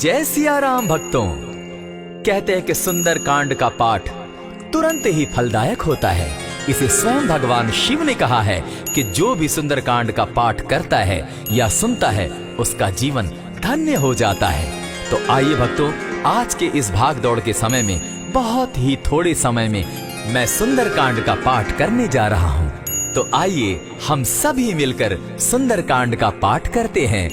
जय सिया राम भक्तों। कहते हैं कि सुंदर कांड का पाठ तुरंत ही फलदायक होता है। इसे स्वयं भगवान शिव ने कहा है कि जो भी सुंदर कांड का पाठ करता है या सुनता है उसका जीवन धन्य हो जाता है। तो आइए भक्तों, आज के इस भाग दौड़ के समय में बहुत ही थोड़े समय में मैं सुंदर कांड का पाठ करने जा रहा हूँ। तो आइए हम सभी मिलकर सुंदर कांड का पाठ करते हैं।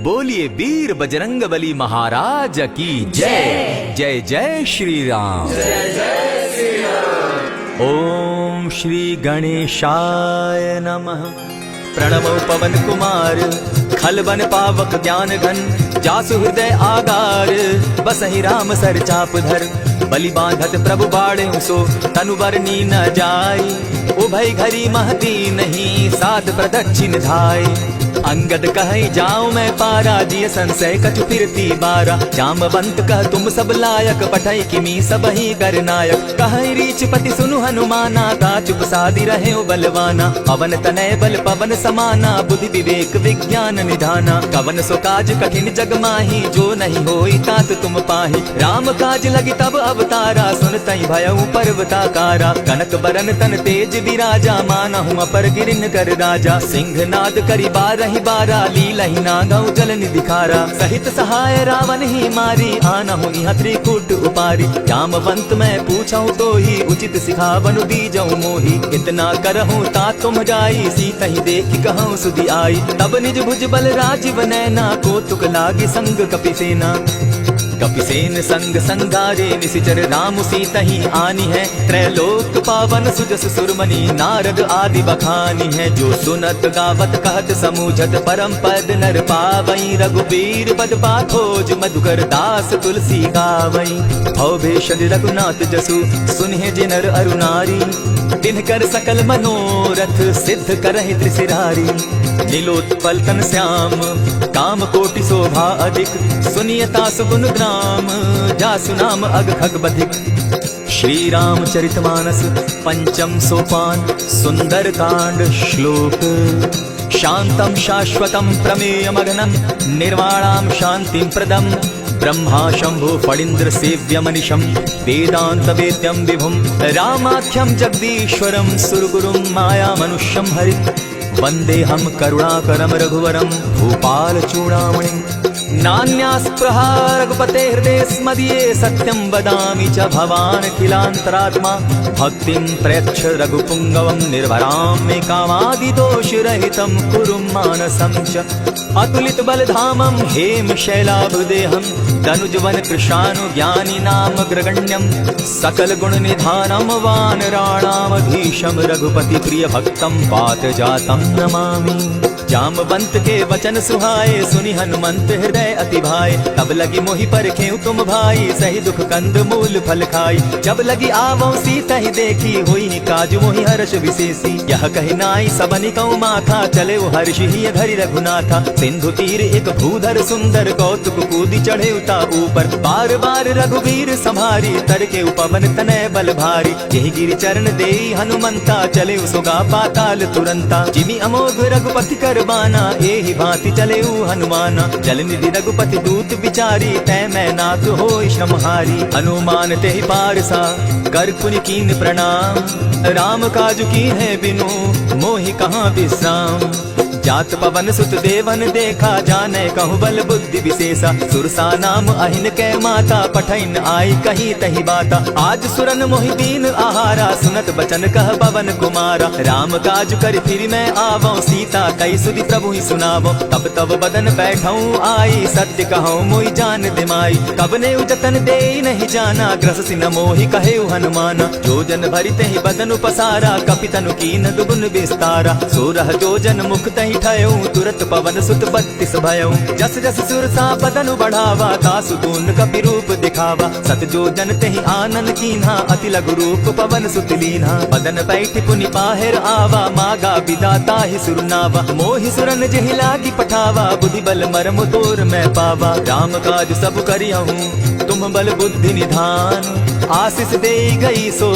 बोलिए वीर बजरंगबली महाराज की जय। जय जय श्री राम। जय जय श्री राम। ओम श्री गणेशाय नमः। प्रणमो पवन कुमार खल बन पावक ज्ञान घन जासु हृदय आगार बसहि राम सर चाप धर बलि बांधत प्रभु बाढ़े सो तनु बरनी न जाई उभय घरी महती नहीं सात प्रदक्षिण धाय अंगद कहे जाऊं मैं पारा जिय संशय कछु फिरती बारा जामवंत कह तुम सब लायक पठई किमी सब ही कर नायक कहे रीच पति सुनु हनुमाना ता चुप सादी रहे बलवाना पवन तनय बल पवन समाना बुद्धि विवेक विज्ञान निधाना कवन सो काज कठिन जग माही जो नहीं होई तात तुम पाही राम काज लगी तब अवतारा सुन तई भयउ पर्वताकारा कनक बरन तन तेज विराजा मानहु अपर गिरिन कर राजा सिंह नाद करी बारहि बारा लीलहि नागौ जल निधिखारा सहित सहाय रावण ही मारी आनहु इहाँ त्रिकूट उपारी जामवंत मैं पूछऊं तो ही उचित सिखावनु दीजऊं मोही इतना करहूं ता तुम जाई सीता ही देखी कहूं सुधि आई तब निज भुज बल राजीव नैना को तुक लागी संग कपिसेना कपिसेन संग संगारे निशिचर राम सीता ही आनी है त्रैलोक पावन सुजस सुरमणि नारद आदि बखानी है जो सुनत गावत कहत समूझत परम पद नर पावई रघुबीर पद पाखोज मधुकर दास तुलसी गावई भव भेषज रघुनाथ जसु सुनिहे जिनर अरुनारी तिनकर सकल मनोरथ सिद्ध करहि त्रिशिरारी नीलोत्पल तन श्याम काम कोटि शोभा अधिक सुनियता सुगुण ग्राम जासु नाम अग खग बधिक। श्री रामचरितमानस पंचम सोपान सुंदर कांड श्लोक शांतम शाश्वतम प्रमेयमगनं निर्वाणां शांतिं प्रदम ब्रह्मा शंभु फणीन्द्र सेव्यमनिशं वेदांत वेद्यं विभुं रामाख्यं जगदीश्वरं सुरगुरुं माया मनुष्यं हरि वंदे हम करुणाकरं रघुवरं भूपाल चूड़ामणिं नान्यास्पृहा रघुपते हृदय स्मदीये सत्यं वदामि च भवान् किलान्तरात्मा भक्तिं प्रयच्छ रघुपुङ्गवं निर्भरां मे कामादिदोषरहितं कुरु मानसं च अतुलित बलधामं हेम शैलाभदेहं तनुजवन कृशानुज्ञानि नामग्रगण्यं सकल गुण निधानं वानराणामधीशं रघुपति प्रिय भक्तं वातजातं नमामि। जामवंत के वचन सुहाए सुनि हनुमंत हृदय अति भाए तब लगी मोहि परखेउ तुम भाई सही दुख कंद मूल फल खाई जब लगी आवो सीता ही देखी हुई काज मोहि हर्ष विशेषी यह कहि नाई सबनि कौ माथा चले वो हर्ष ही धरि रघुनाथा सिंधु तीर एक भूधर सुंदर कौतुक कूदी चढ़े उता ऊपर बार बार रघुवीर संभारी तर के उपवन तनय बल भारी यही गिरि चरण देई हनुमंता चले सुगा पाताल तुरंता जिमि अमोघ रघुपति कर बाना एहि भांति चले हनुमाना जल निधि रघुपति दूत विचारी तै मैं नाथ होय श्रमहारी हनुमान तेहि पारसा कर पुनि कीन प्रणाम राम काज की है बिनु मोहि कहाँ विश्राम जात पवन सुत देवन देखा जाने कहु बल बुद्धि विशेषा सुरसा नाम अहिन कै माता पठैन आई कही तही बाता आज सुरन मोहि दीन आहारा सुनत बचन कह पवन कुमारा राम काज कर फिर मैं आवो सीता कई सुधि प्रभु ही सुनावो तब तब बदन बैठऊं आई सत्य कहूं मोहि जान दिमाई कब ने उजतन दे नहीं जाना ग्रस न मोहि कहे हनुमाना जो जन भरि तहि बदन पसारा कपितनु कीन दुगुन विस्तारा सोरह जो जन मुख तहि तुरत पवन सुत 32 भयऊ जस जस सुरसा बदनु बढ़ावा तासु गुण कपि रूप दिखावा सत जो जन तेहि आनन कीन्हा अति लघु रूप पवन सुत लीन्हा बदन बैठि पुनि पाहिर आवा मागा विदाता ही सुरनावा मोहि सुरन जेहि लागी पठावा बुद्धि बल मरम तोर मैं पावा राम काज सब करियहूँ तुम बल बुद्धि निधान आशीष दे गई सो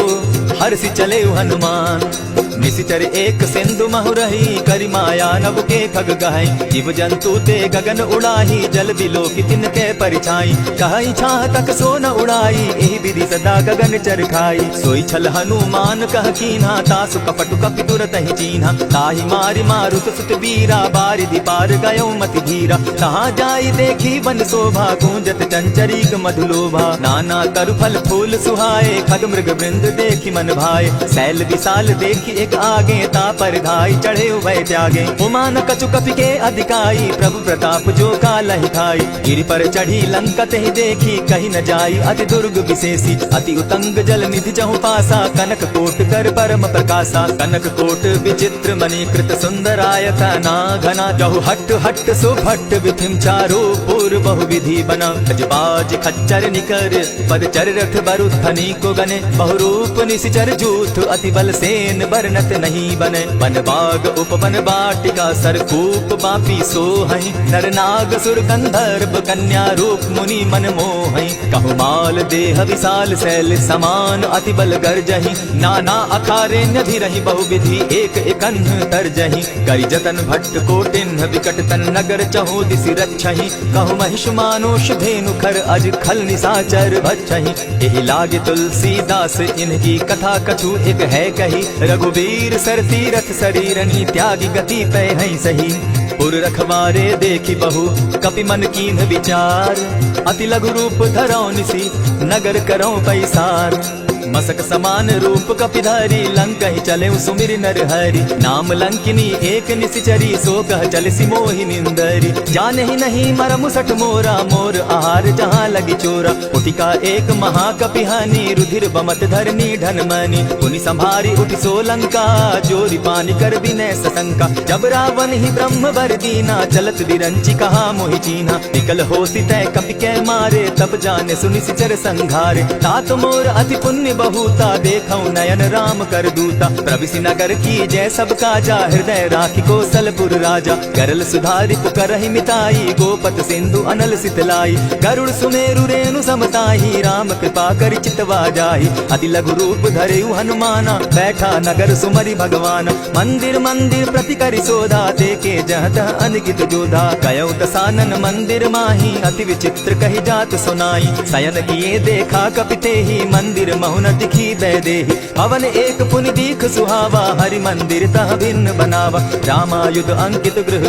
हर्षि चले हनुमान निशिचर एक सिंधु महु रही करि माया दानव के खग गहई, जीव जंतु ते गगन उड़ाही, जल बिलो की तिनके परिछाई, कहई छाह तक सो न उड़ाई, एहि विधि सदा गगन चर खाई। सोई छल हनुमान कह कीन्हा, तासु कपटु कपि तुरत ही चीन्हा, ताहि मारि मारुत सुत वीरा, बारिधि पार गयो मति धीरा। कहाँ जाई देखी वन शोभा, गूंजत चंचरीक मधुलोभा, नाना तरु फल फूल सुहाए, खग मृग वृंद देखी मन भाए, शैल विशाल देखी एक आगे, ता पर धाई चढ़े उभय त्यागे। उमान कछु कपि के अधिकाई, प्रभु प्रताप जो कालहि खाई, गिरि पर चढ़ी लंकत ही देखी, कहीं न जाई अति दुर्ग विशेषी, अति उतंग जल निधि जहु पासा, कनक कोट कर परम प्रकाशा, कनक कोट विचित्र मणि कृत सुंदरायतना घना, जहु हट हट सुभट विधिम चारो पूर्व बहु विधि बना, गजबाज खच्चर निकर पद चर रथ बरुथनी को गने, बहुरूप निशिचर जूथ अति बल सेन बरनत नहीं बने, वन बाग उपवन बाटिका सरकूप बापी सोहई, नर नाग सुर गंधर्व कन्या रूप मुनि मन मोहई, कहु माल देह विशाल शैल समान अति बल गर्जहि, नाना अखारे न्यधिरहि बहुविधि एक एकन्ह तरजहि, करि जतन भट्ट कोटिन्ह विकट तन नगर चहु दिसि रक्षहि, कहु महिष मानुष धेनु खर अज खल निशाचर भक्षहि, एहि लागे तुलसीदास इनकी कथा कछु एक है कही, रघुवीर सर तीरथ शरीरनि त्यागी गति पै है सही, पुर रखवारे देखी बहु कपि मन कीन्ह विचार, अति लघु रूप धरौ निसी नगर करौ पैसार, मसक समान रूप कपिधारी, लंकहि चले सुमिर नर हरि, नाम लंकिनी एक निशिचरी, सो कह चल सिमोहि निंदरी, जानहि नहीं मरमु सठ मोरा, मोर आहार जहाँ लगी चोरा, उठिका एक महाकपिहानी, रुधिर बमत धरनी ढनमनी, पुनि संभारी उठि सो लंका, जोरी पानी कर विनय सशंका, जब रावण ही ब्रह्म वर दीना, चलत विरंचि कहा मोहि चीन्हा, निकल होसी तय कपि के मारे, तब जाने सुनि सिचर संघारे, तात मोर अति पुण्य बहुता, देखऊं नयन राम कर दूता, प्रविशि नगर की जय सब काजा, हृदय राखी कौशलपुर राजा, गरल सुधारि पुकरहि मिताई, गोपत सिंधु अनल सितलाई, गरुड़ सुमेरु रेणु समताही, राम कृपा करि चितवा जाहि, अति लघु रूप धरेउ हनुमाना, बैठा नगर सुमरि भगवान, मंदिर मंदिर प्रति करि शोधा, देखे जहत अनगित जोधा, कयौ दसानन मंदिर माही, अति विचित्र कहि जात सुनाई, शयन किए देखा कपितेहि, मंदिर महुन दिखी बैदेहि, भवन एक पुनि दीख सुहावा, हरि मंदिर तह भिन्न बनावा, रामायुध अंकित गृह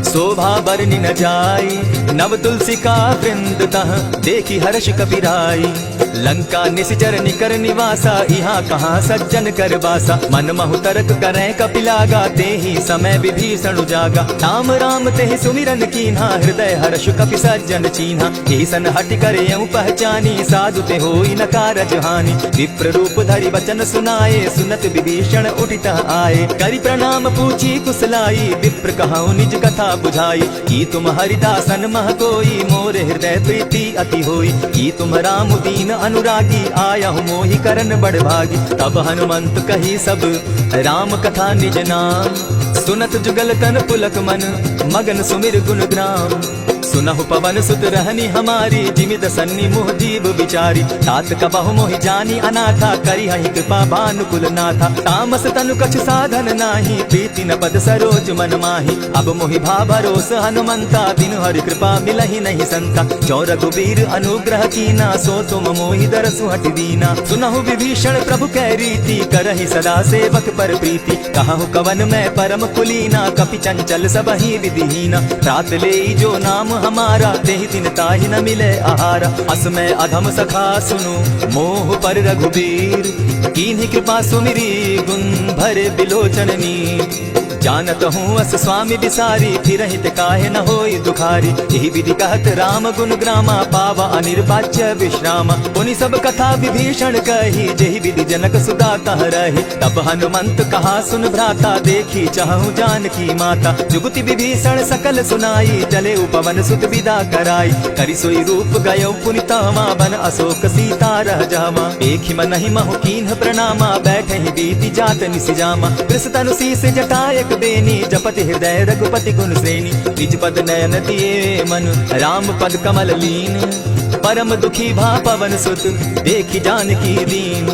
शोभा बरनि न जाई, नव तुलसी का वृंद तह देखी हर्ष कपिराई, लंका निशिचर निकर निवासा, यहाँ कहाँ सज्जन कर बासा, मन महु तरक करें कपिलागा, तेहि समय विभीषण उजागा, राम राम तेहि सुमिरन कीन्हा, हृदय हर्ष कपि सज्जन चीन्हा, ईसन हटि करे यूं पहचानी, साधु ते होई न कारज हानि, विप्र रूप धरि वचन सुनाए, सुनत विभीषण उठित आए, करि प्रणाम पूछी कुशलाई, विप्र कहऊं निज कथा बुझाई, की तुम हरिदासन मह कोई, मोर हृदय प्रीति अति होई, की तुम राम दीन अनुरागी, आयहु मोहि करन बड़ भागी, तब हनुमंत कही सब राम कथा निज नाम, सुनत जुगल तन पुलक मन मगन सुमिर गुण ग्राम, सुनहु पवन सुत रहनी हमारी, जिमित सन्नी मुह जीव बिचारी, तात कबहु मोहि जानी अनाथा, करी हहि कृपा भानुकुल नाथा, तामस तनु कछु साधन नाही, प्रीति न पद सरोज मन माही, अब मोहि भा भरोस हनुमंता, बिनु हरि कृपा मिलहि नहीं संता, जो रघुवीर अनुग्रह कीना, सो तुम मोहि दरसु हटि दीना, सुनहु विभीषण प्रभु कै रीति, करहि सदा सेवक पर प्रीति, कहहु कवन मैं परम कुलीना, कपि चंचल सबहि विधिहीना, रात लेई जो नाम हमारा, तेहि दिन ताहि न मिले आहारा, अस मैं अधम सखा सुनु मोह पर रघुबीर, कीन्ही कृपा सुमिरी गुण भरे बिलोचननी, जानत हूँ अस स्वामी बिसारी, फिरहित काहे न होई दुखारी, यही विधि कहत राम गुण ग्रामा, पावा अनिर्वाच्य विश्राम, पुनि सब कथा विभीषण कही, जेहि विधि जनक सुता कह रही, तब हनुमंत कहा सुन भ्राता, देखी चाहूं जानकी माता, जुगति विभीषण सकल सुनाई, चले उपवन सुत विदा कराई, करि सोई रूप गयो पुनि तावा, बन अशोक सीता रह जावा, एक ही मन ही महु कीन्ह प्रणामा, बैठे ही बीती जात निसिजामा, कृष तनु शीस जटायक बेनी, जपति हृदय रघुपति गुण श्रेणी, निज पद नयन दिए मन राम पद कमल लीन, परम दुखी भा पवन सुत देखी जानकी दीन,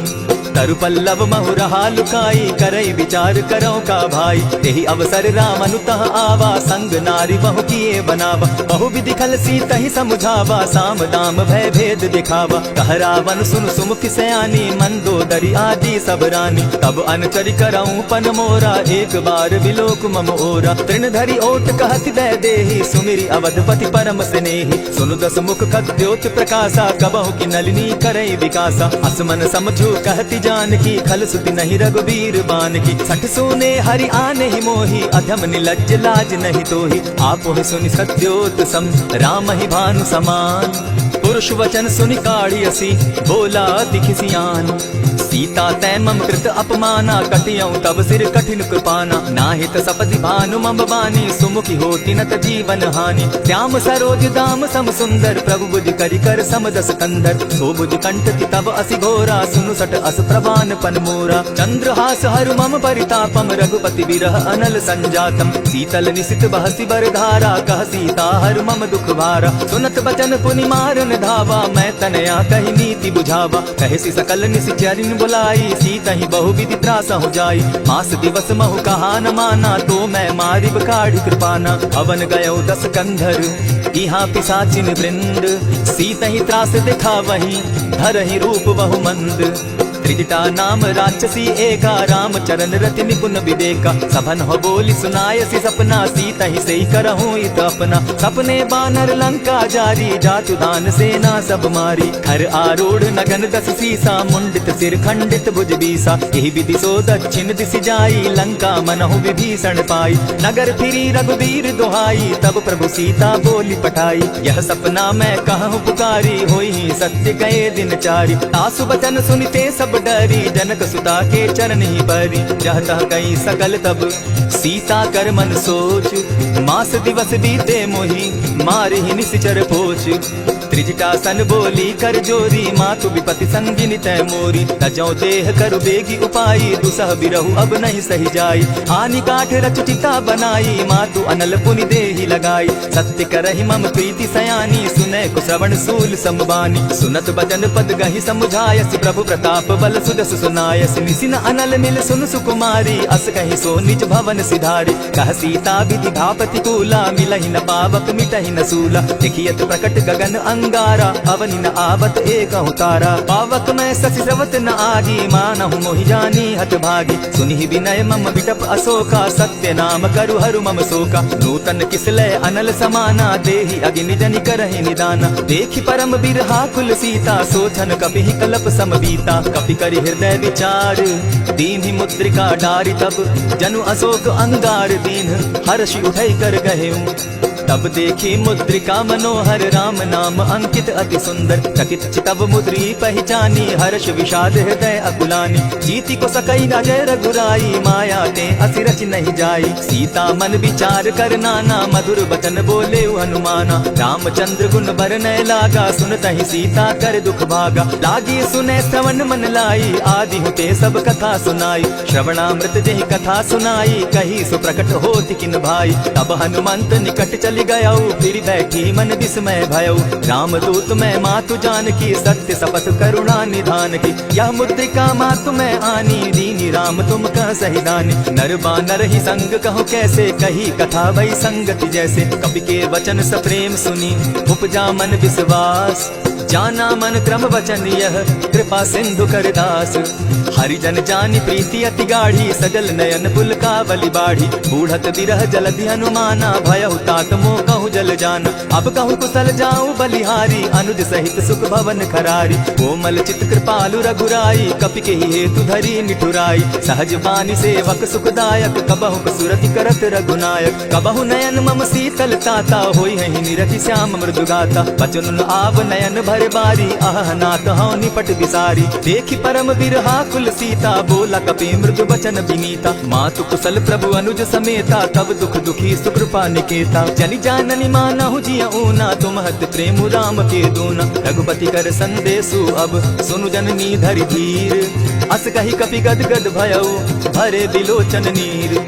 तरु पल्लव महु रहा लुकाई, करई विचार करो का भाई। तेहि अवसर राम अनुतः आवा, संग नारी बहु किए बनावा। बहु विधि खल सीतहि समुझावा, साम दाम भय भेद दिखावा। कह रावण सुन सुमुख सयानी, मंदोदरी आदि सब रानी। तब अनचरि करऊं पन मोरा, एक बार बिलोक मम ओरा। तृण धरि ओट कहत दय देहि, सुमिरि अवधपति परम स्नेहि। सुनु दस मुख खद्योत प्रकाशा, कबहु की नलिनी करई विकासा। असमन समझो कहति जानकी, खल सुति नहीं रघुबीर बानकी। सठ सुने हरि आने ही मोहि, अधम निलज्ज लाज नहीं तोहि। आपो ही सुनि सत्योत सम, राम ही भानु समान। पुरुष वचन सुनि काढ़ियसी, बोला अति खिसियान। सीता तै मम कृत अपमाना, कटियऊं तब सिर कठिन कृपाना। नाहित सपति भानु मम बानी, सुमुखी होती नत जीवन हानि। श्याम सरोज दाम सम सुंदर, प्रभु बुझ करि कर समदस कंधर। सो बुझ कंठ की तब असि घोरा, सुनु सट अस प्रवान पन मोरा। चंद्रहास हरु मम परितापम, रघुपति विरह अनल संजातम। शीतल निशित बहसी बर धारा, कह सीता हरु मम दुख भारा। सुनत बचन पुनि मारन धावा, मैं तनया कहि नीति बुझावा। कहसी सकल निशिचरिन बुलाई, सीता ही बहु विधि त्रास हो जाई। मास दिवस महु कहा न माना, तो मैं मारिब काढ़ कृपाना। अवन गयो 10 कंधर, इहाँ पिशाचिन वृंद। सीता ही त्रास दिखा वही, धरहि रूप बहु मंद। त्रिजटा नाम राक्षसी एका, राम चरण रति निपुण विवेका। सभन हो बोली सुनायसी सपना, सीता ही सही करहूं इत अपना। सपने बानर लंका जारी, जातु दान सेना सब मारी। खर आरूढ़ नगन 10 सीसा, मुंडित सिर खंडित भुज बीसा। यही विधि सो दक्षिण दिशि जाई, लंका मनहु विभीषण पाई। नगर फिरी रघुबीर दुहाई, तब प्रभु सीता बोली पठाई। यह सपना मैं कहूँ पुकारी, होई ही सत्य गए दिन चारी। आसु बचन सुनिते सब डरी, जनक सुता के चरण ही परी। जहता कई सकल तब सीता कर मन सोच, मास दिवस बीते मोहि, मार ही निशिचर पोच। त्रिजटासन बोली कर जोरी, मातु विपति संगिनी तय मोरी। तजौ देह करु बेगी उपाई, दुसह बिरहु अब नहीं सही जाई। आनि काठ रच चिता बनाई, मातु अनल पुनि देहि लगाई। सत्य करहि मम प्रीति सयानी, सुनै कुश्रवण सूल समबानी। सुनत बचन पद गहि समुझायसि, प्रभु प्रताप बल सुदस सुनायसि। निसिन अनल मिल सुन सुकुमारी, अस कहि सो निज भवन सिधारी। कह सीता विधि धापति कूला, मिलहि न पावक मिटहि न सूला। देखियत प्रकट गगन अंगारा, अवनि न आवत एकहु तारा। पावक मैं शशि स्रवत न आगी, मानहु मोहि जानी हत भागी। सुनि विनय मम बिटप अशोका, सत्य नाम करु हरु मम शोका। नूतन किसलय अनल समाना, देहि अग्नि जनि करहि निदाना। देखि परम बिरहा कुल सीता, सोचन कपिहि कलप सम बीता। कपि करि हृदय विचार, दीन्हि मुद्रिका डारि। तब जनु अशोक अंगार दीन, हर्षि उठै कर गहेऊ। तब देखी मुद्रिका मनोहर, राम नाम अंकित अति सुंदर। चकित चितव मुद्री पहचानी, हर्ष विषाद हृदय अकुलानी। जीति को सकई अजय रघुराई, माया ते असि रचि नहीं जाई। सीता मन विचार कर नाना, मधुर बचन बोले हनुमाना। रामचंद्र गुण बरनय लागा, सुनतहि सीता कर दुख भागा। लागी सुने श्रवण मन लाई, आदि होते सब कथा सुनाई। श्रवणामृत जेहि कथा सुनाई, कही सो प्रकट होति किन भाई। तब हनुमंत निकट चली गयौ, फिर बैठी मन विस्मय भयौ। रामदूत मैं मातु जानकी, सत्य शपथ करुणा निधान की। यह मुद्रिका मातु मैं आनी, दीनी राम तुम कह सही दानी। नर बानर ही संग कहो कैसे, कही कथा वही संगति जैसे। कवि के वचन सप्रेम सुनी, उपजा मन विश्वास। जाना मन क्रम वचन यह, कृपा सिंधु कर दास। हरिजन जानी प्रीति अति गाढ़ी, सजल नयन पुलकावली बाढ़ी। बूढ़त बिरह जलधि हनुमाना, भयहु तात मोह कहूँ जल जाना। अब कहूँ कुशल जाऊँ बलिहारी, अनुज सहित सुख भवन खरारी। कोमल चित कृपालु रघुराई, कपि के ही हेतु धरी निठुराई। सहज बानी सेवक सुखदायक, कबहु सुरति करत रघुनायक। कबहु नयन मम शीतल ताता, होई है निरखि श्याम मृदुगाता। बचन आव नयन भर बारी, आह नाथ हौ निपट विसारी। देखि परम बिरहा कुल सीता, बोला कपि मृदु बचन विनीता। मातु कुशल प्रभु अनुज समेता, तब दुख दुखी सुकृपा निकेता। जनि जाननि मानहु जिय ऊना, तुम हत प्रेम राम के दूना। रघुपति कर संदेशु अब, सुनु जननी धरि धीर। अस कहि कपि गद गद भयउ, भरे बिलोचन नीर।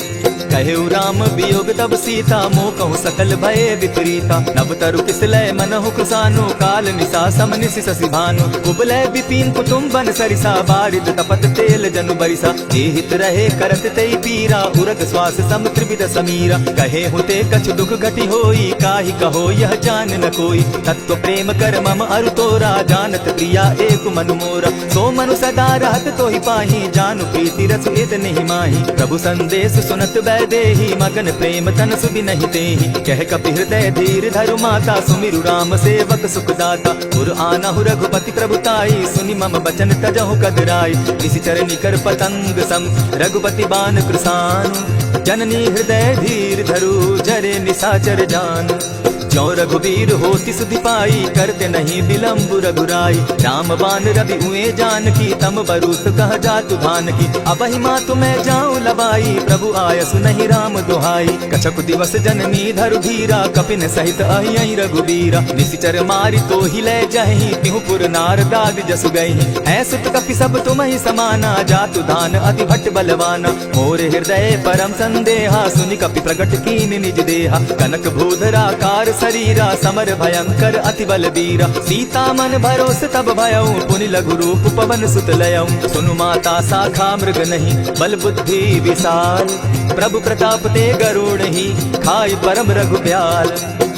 कहे राम वियोग तब सीता मोह कहूँ सकल भय विपरीता। नव तरु किसलय मनहु कुसानु काल निशा समनिशि शशि भानु। कुबलय विपिन कुटुम्बन सरिसा बारिद तपत तेल जनु बरिसा। ये हित रहे करत तेई पीरा उरग श्वास सम त्रिविध समीरा। कहे हुते कछु दुख घटी होई काहि कहो यह जान न कोई। तत्व प्रेम कर मम अरु तोरा जानत प्रिया एक मनु मोरा। सो मनु सदा रहत तो ही पाही जानु प्रीति रस इत नहीं माही। प्रभु संदेश सुनत बैदेही मगन प्रेम तन सुबि नहीं तेहि। कह कपि हृदय धीर धरु माता सुमिरु राम सेवक सुखदाता। पुर आनहु रघुपति प्रभुताई सुनि मम बचन तजहु कदराई। निशिचर निकर पतंग सम रघुपति बान कृसानु। जननी हृदय धीर धरु जरे निशाचर जान। जो रघुवीर होति सुधि पाई करते नहीं विलम्ब रघुराई। राम बान रवि हुए जान की तम बरूत कह जातु धान की। अब ही माँ तुम्हें जाऊं लबाई प्रभु आयस नहीं राम दुहाई। कछक दिवस जननी धरु धीरा कपिन सहित अहि रघुवीरा। निशिचर मारी तो ही ले जही पिहुपुर नार दाग जसु गई। ऐसुत कपि सब तुम ही समाना जातु धान अति भट्ट बलवाना। मोर हृदय परम संदेहा सुनि कपि प्रगट कीन निज देहा। कनक भूधरा कार शरीरा समर भयंकर अति बलबीरा। सीता मन भरोस तब भयऊ पुनि लघु रूप पवन सुत लयऊ। सुनु माता शाखा मृग नहीं बल बुद्धि विशाल। प्रभु प्रताप ते गरुड़ ही खाई परम रघुब्याल।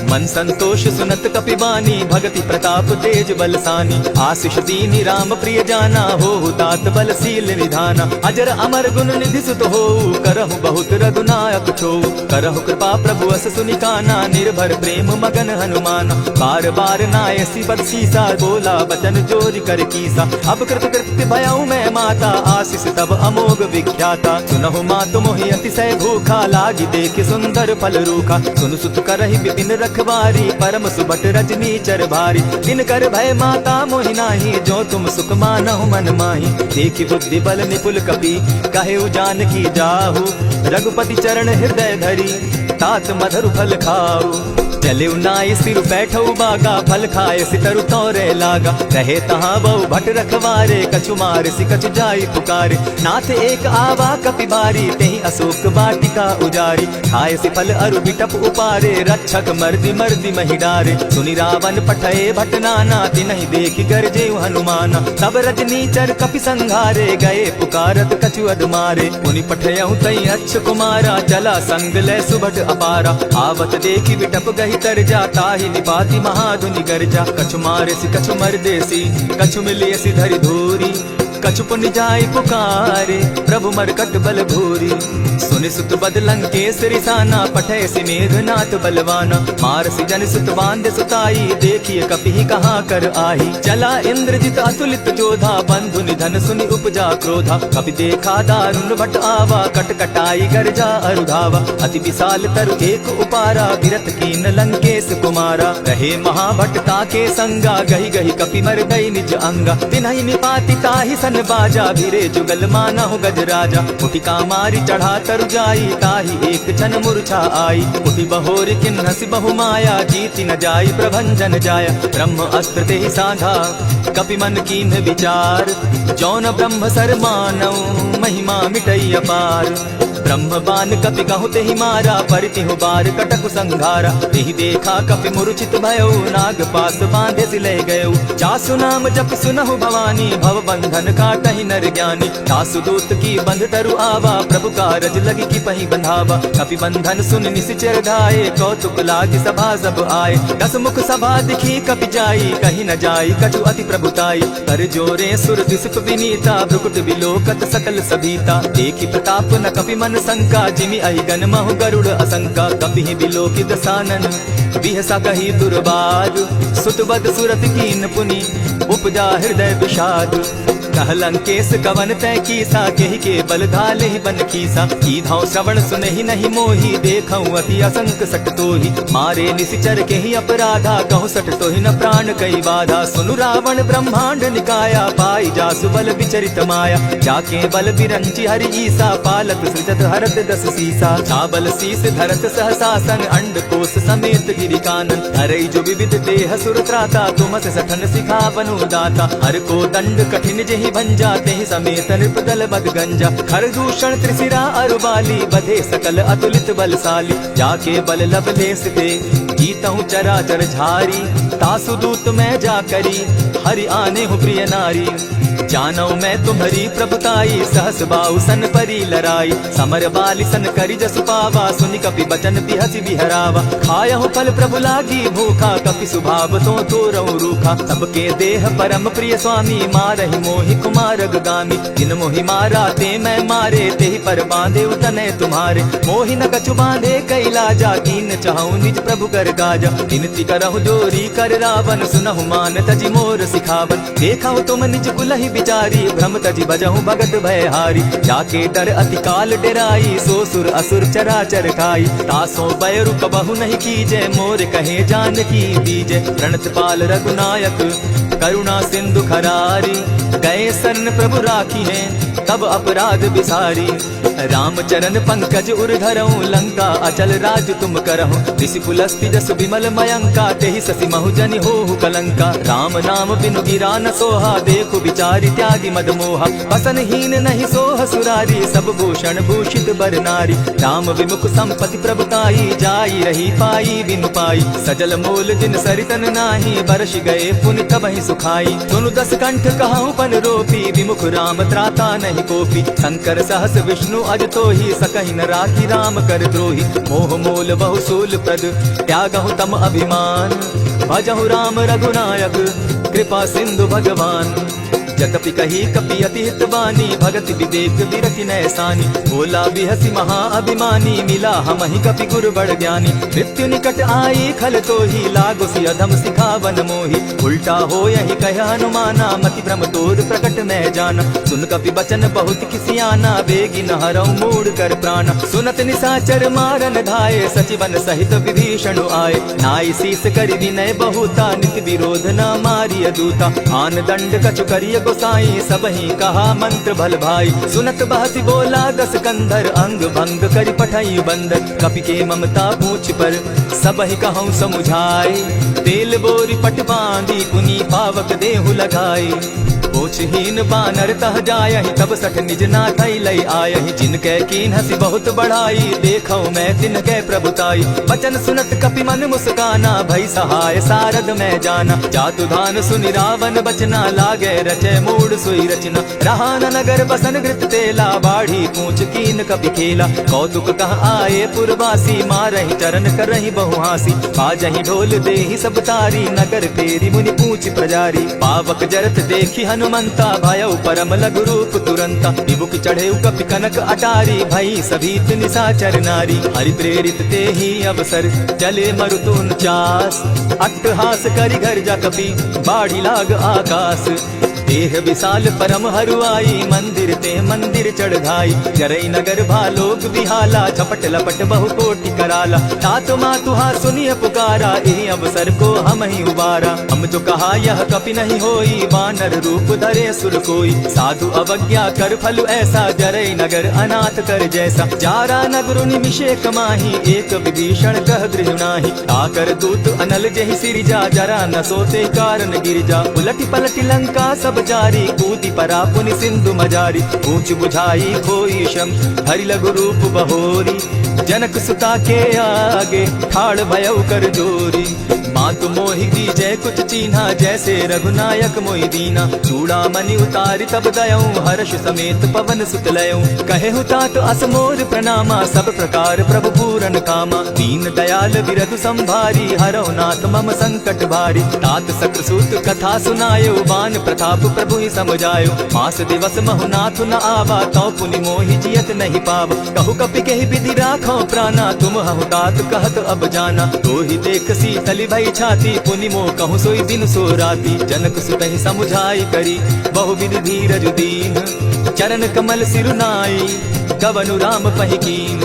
मन संतोष सुनत कपिबानी भगति प्रताप तेज बलसानी। आशीष दीनी राम प्रिय जाना हो तात बलशील निधाना। अजर अमर गुण निधि सुत हो करहु बहुत रघुनायक छो। करहु कृपा प्रभु अस सुनिकाना निर्भर प्रेम मगन हनुमान। बार बार नायसी बदसीसा बोला बचन जोरि कर कीसा। अब कृत कृत्य भयऊ मैं माता आशीष तब अमोघ विख्याता। सुनहु मातु मोहि अतिशय भूखा लागी देख सुंदर फल रूखा। सुनु सुत करहि विपिन रखवारी परम सुबट रजनी चर भारी। दिन कर भय माता मोहि नाही जो तुम सुख मानहु मन माही। देखि बुद्धि बल निपुल कपि कहे जान की जाहु। रघुपति चरण हृदय धरी तात मधुर फल खाऊ। चले नाय सिर बैठऊ बागा फल खाए सितरु तोरे लागा। रहे तहाँ बहु भट रखवारे कछु मार सि कछु जाई पुकारे। नाथ एक आवा कपि बारी तेहि अशोक वाटिका उजारी। खाए सि फल अरु बिटप उपारे रक्षक मर्दि मर्दि महि डारे। सुनि रावण पठये भट नाना तिनहि देखि गरजे हनुमाना। तब रजनी चर कपि संघारे गए पुकारत कछु अदमारे। पुनि पठयऊ तई अच्छ कुमारा चला संग ले सुभट अपारा। आवत देखि बिटप गहि तर जाता ही निपाति महाधुनि गर्जा। कछु मारेसी कछु मरदेसी कछु मिलियसी धरि धूरी। कछु पुनि जाय पुकारे प्रभु मरकट बल भूरी। सुनि सुत बद लंकेश रिसाना पठय सि मेघनाथ बलवाना। मार सि जन सुत बांध सुताई देखिए कपि कहाँ कर आही। चला इंद्रजित अतुलित जोधा बंधु निधन सुनि उपजा क्रोधा। कपि देखा दारुण भट आवा कट कटाई गर्जा अरुधावा। अति विशाल तरु एक उपारा विरत कीन लंकेश कुमारा। रहे महाभट्टा के संगा गही गही कपि मर गई निज अंगा। तिन्हि निपाति ताहि सन बाजा भिरे जुगल मानहु गजराजा। उठिका मारी चढ़ा तरु जाई ताहि एक क्षण मूर्छा आई। उठि बहोर किन्हसि बहु माया जीति न जाई प्रभंजन जाया। ब्रह्म अस्त्र तेहि साधा कपि मन कीन्ह विचार। जौन ब्रह्म सर मानऊ महिमा मिटई अपार। ब्रह्म बान कपि कहु तेहि मारा परितिहु बार कटकु संघारा। तेहि देखा कपि मूर्छित भयऊ नाग पास बांधे सि ले गयऊ। जासु नाम जप सुनहु भवानी भव बंधन काटहि नर ज्ञानी। दासु दूत की बंध तरु आवा प्रभु कारज लगी की पहि बंधावा। कपि बंधन सुन निशिचर धाये कौतुक लागी सभा सब आए। दस मुख सभा दिखी कपि जाई कहीं न जाई कछु अति प्रभुताई। कर जोरे सुर दिसप विनीता भ्रुकुट बिलोकत सकल सभीता। देखि प्रताप न कपि मन संका जिमि अहिगन महु गरुड़ असंका। कपि बिलोकि दसानन बिहसा कही दुर्बाद। सुतबद सुरत कीन पुनि उपजा हृदय विषाद। कह लंकेश कवन तय कीसा केहि के बल घाले ही बन खीसा। की धाव श्रवण सुनहि नहीं मोही देखऊं अति असंक सट तोहि। मारे निशिचर केहि अपराधा कहूँ सट तोहि न प्राण कई बाधा। सुनु रावण ब्रह्मांड निकाया पाई जासु बल विचरित माया। जाके बल बिरंचि हरि ईसा पालत सृजत हरत दस सीसा। चाबल शीस धरत सहसासन अंड कोश समेत गिरि कानन धरई जो विविध देह सुर त्राता तुम से सठन सिखावनु दाता हर को दंड कठिन जेहि भंजा तेहि समेत नृपदल बद गंजा खर दूषण त्रिशिरा अरुबाली बधे सकल अतुलित बलशाली जाके बल लब लेस दे जीतहु चराचर झारी तासु दूत मैं जा करी हरि आने हूँ प्रिय नारी जानौ मैं तुम्हारी प्रभुताई सहस बाहु सन परी लराई समर बाली सन करी जसु पावा सुनि कपि बचन बिहसी बिहरावा खायहु फल प्रभु लागी भूखा कपि सुभाव तो तोरऊ रूखा सबके देह परम प्रिय स्वामी मारहि मोहि कुमार गामी जिन मोहि मारा ते मैं मारे तेहि पर बांधे उतने तुम्हारे मोहि न कछु बांधे कैलाजा कीन चाहूं निज प्रभु कर गाजा विनती करहु जोरी कर रावण सुनहु मान तजी मोर सिखावन देखहु तुम निज कुलहि बिचारी भ्रम तजी बजहु भगत भयहारी जाके डर अति काल डेराई सो सुर असुर चराचर खाई तासो बैरु कबहु नहीं कीजे मोर कहे जानकी दीजे प्रणत पाल रघुनायक करुणा सिंधु खरारी गए शरण प्रभु राखी है तब अपराध बिसारी रामचरण पंकज उर धरऊं लंका अचल राज तुम करहु ऋषि पुलस्ति जस विमल मयंका तेहि ससी महु जनि होहु कलंका राम नाम बिनु गिरा न सोहा देखु विचारि त्यागी मद मोहा बसन हीन नहीं सोह सुरारी सब भूषण भूषित बर नारी राम विमुख संपति प्रभुताई जाई रही पाई बिनु पाई सजल मोल जिन सरितन नाही बरस गए पुनि तबहि सुखाई सुनु दस कंठ कहूं पन रोपी विमुख राम त्राता नहीं कोपी शंकर सहस विष्णु अज तो ही सकहि न राखी राम कर द्रोही मोह मोल बहु सूल प्रद त्यागहु तम अभिमान भजहु राम रघुनायक कृपा सिंधु भगवान जतपि कही कपि अति हितवानी भगति विवेक विरति नैसानी बोला बिहसी महा अभिमानी मिला हमहि कपि गुरु बड़ ज्ञानी मृत्यु निकट आई खल तो ही लागो सि अधम सिखावन मोही उल्टा हो यही कह हनुमाना मति भ्रम तोर प्रकट मैं जाना सुन कपि बचन बहुत किसियाना बेगी न हरऊ मूड कर प्राण सुनत निसाचर मारन धाये सचिवन सहित विभीषण आए नाई शीस करि विनय बहुता नित विरोध न मारिय दूता आन दंड कछु करिय गोसाई सबही कहा मंत्र भल भाई सुनत बहसी बोला दस कंधर अंग भंग करि पठई बंदर कपि के ममता पूछ पर सबही कहूं समुझाई तेल बोरी पट बांधी पुनी पावक देहु लगाई पोछहीन बानर तह जायहि तब सठ निज नाथई लई आयहि जिनके कीन हसी बहुत बढ़ाई देखौ मैं तिनके प्रभुताई बचन सुनत कपि मन मुस्काना भई सहाय सारद मैं जाना जातु धान सुनि रावण बचना लागे रचे मूड सोई रचना रहा न नगर बसन घृत तेला बाढ़ी पूछ कीन कपि खेला कौतुक कह आए पुरवासी मारहि चरण करहि बहु हासी बाजहि ढोल देहि सब तारी नगर तेरी मुनि पूछ प्रजारी पावक जरत देखी हनुमंता भयउ परम लघु रूप तुरंता विमुख चढ़े कपि कनक अटारी भई सभीत निशाचर नारी हरि प्रेरित ते ही अवसर चले मरुतुन चास अट्टहास करि घर जा कपि बाढ़ी लाग आकाश देह विशाल परम हरुआई मंदिर ते मंदिर चढ़ाई जरई नगर भालोक बिहाला झपट लपट बहु कोटि कराला तातु मातुहा सुनिय पुकारा यही अवसर को हम ही उबारा हम जो कहा यह कपि नहीं होई वानर रूप धरे सुर कोई साधु अवज्ञा कर फल ऐसा जरई नगर अनाथ कर जैसा जारा नगर निमिषे कमाही एक विभीषण कह गृह नाही आकर दूत अनल जहि सिरिजा जरा न सोते कारण गिरिजा उलटी पलटी लंका सब जारी कूदी परा पुनि सिंधु मजारी ऊंच बुझाई खोई शम हरि लघु रूप बहोरी जनक सुता के आगे ठाड़ भयउ कर जोरी मातु मोहि दीजय कुछ चीन्हा जैसे रघुनायक मोहि दीना चूड़ा मनि उतारि तब दयऊं हर्ष समेत पवन सुत लयऊं कहे तात असमोर प्रणामा सब प्रकार प्रभु पूरन कामा दीन दयाल बिरधु संभारी हरौ नाथ मम संकट भारी तात सक्रसूत कथा सुनायो बान प्रताप प्रभु ही समझायो मास दिवस महु नाथ न आवा तौ पुनि मोहि जियत नहीं पाव कहु कपि कहि विधि राखो प्राणा तुम हहु तात कहत अब जाना तो ही देख शीतली भई छाती पुनि मो कहूँ सोई दिन सो राती जनक सुतहि समुझाई करी बहु विधि धीरज दीन चरण कमल सिरुनाई कवनु राम पहिकीन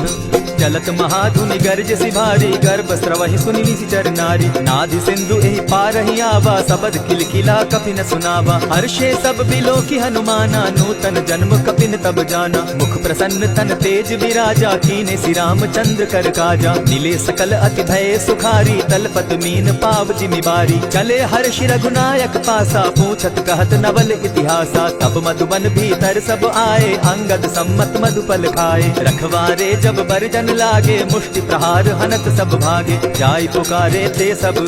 चलत महाधुनि गर्ज सि भारी, गर्भ स्रवहि सुनि निशिचर नारी। नाधि सिंधु एहि पारहि आवा, सबद किलकिला कपिन सुनावा। हर्षे सब बिलोकी हनुमाना, नूतन जन्म कपिन तब जाना। मुख प्रसन्न तन तेज विराजा, कीने सि रामचंद्र कर काजा। मिले सकल अति भय सुखारी, तलपत मीन पाव जिमि बारी। चले हर्षि रघुनायक पासा, पूछत कहत नवल इतिहासा। तब मधुबन भीतर सब आए, अंगद सम्मत मधुपल खाए। रखवारे जब बरजन लागे, मुष्टि प्रहार हनत सब भागे। जाय पुकारे ते सब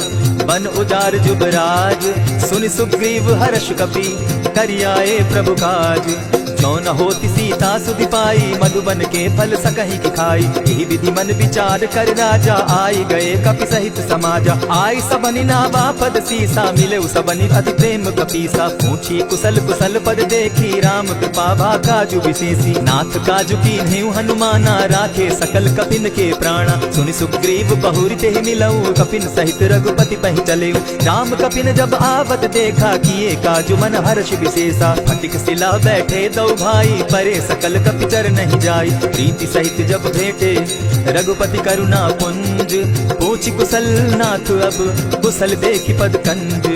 बन उजार जुबराज, सुनि सुग्रीव हर्ष कपि करियाए प्रभु काज। जो न होती सीता सुधि पाई, मधुबन के फल सकहि की खाई। यही विधि मन विचार कर राजा, आई गए कपि सहित समाजा। आई सबनि नावा पद सीसा, मिले सबनि अति प्रेम कपीसा। पूछी कुशल कुशल पद देखी, राम कृपा भा काजु विशेषी। नाथ काजु कीन्हेउ हनुमाना, राखे सकल कपिन के प्राणा। सुनि सुग्रीव बहुरि तेहि मिलऊ, कपिन सहित रघुपति पहि चलेऊ। राम कपिन जब आवत देखा, किए काजु मन हर्ष विशेषा। फटिक सिला बैठे दो भाई, परे सकल कपिचर नहीं जाई। प्रीति सहित जब भेटे रघुपति करुणा पुंज, पूछि कुशल नाथ अब कुशल देखि पद कंज।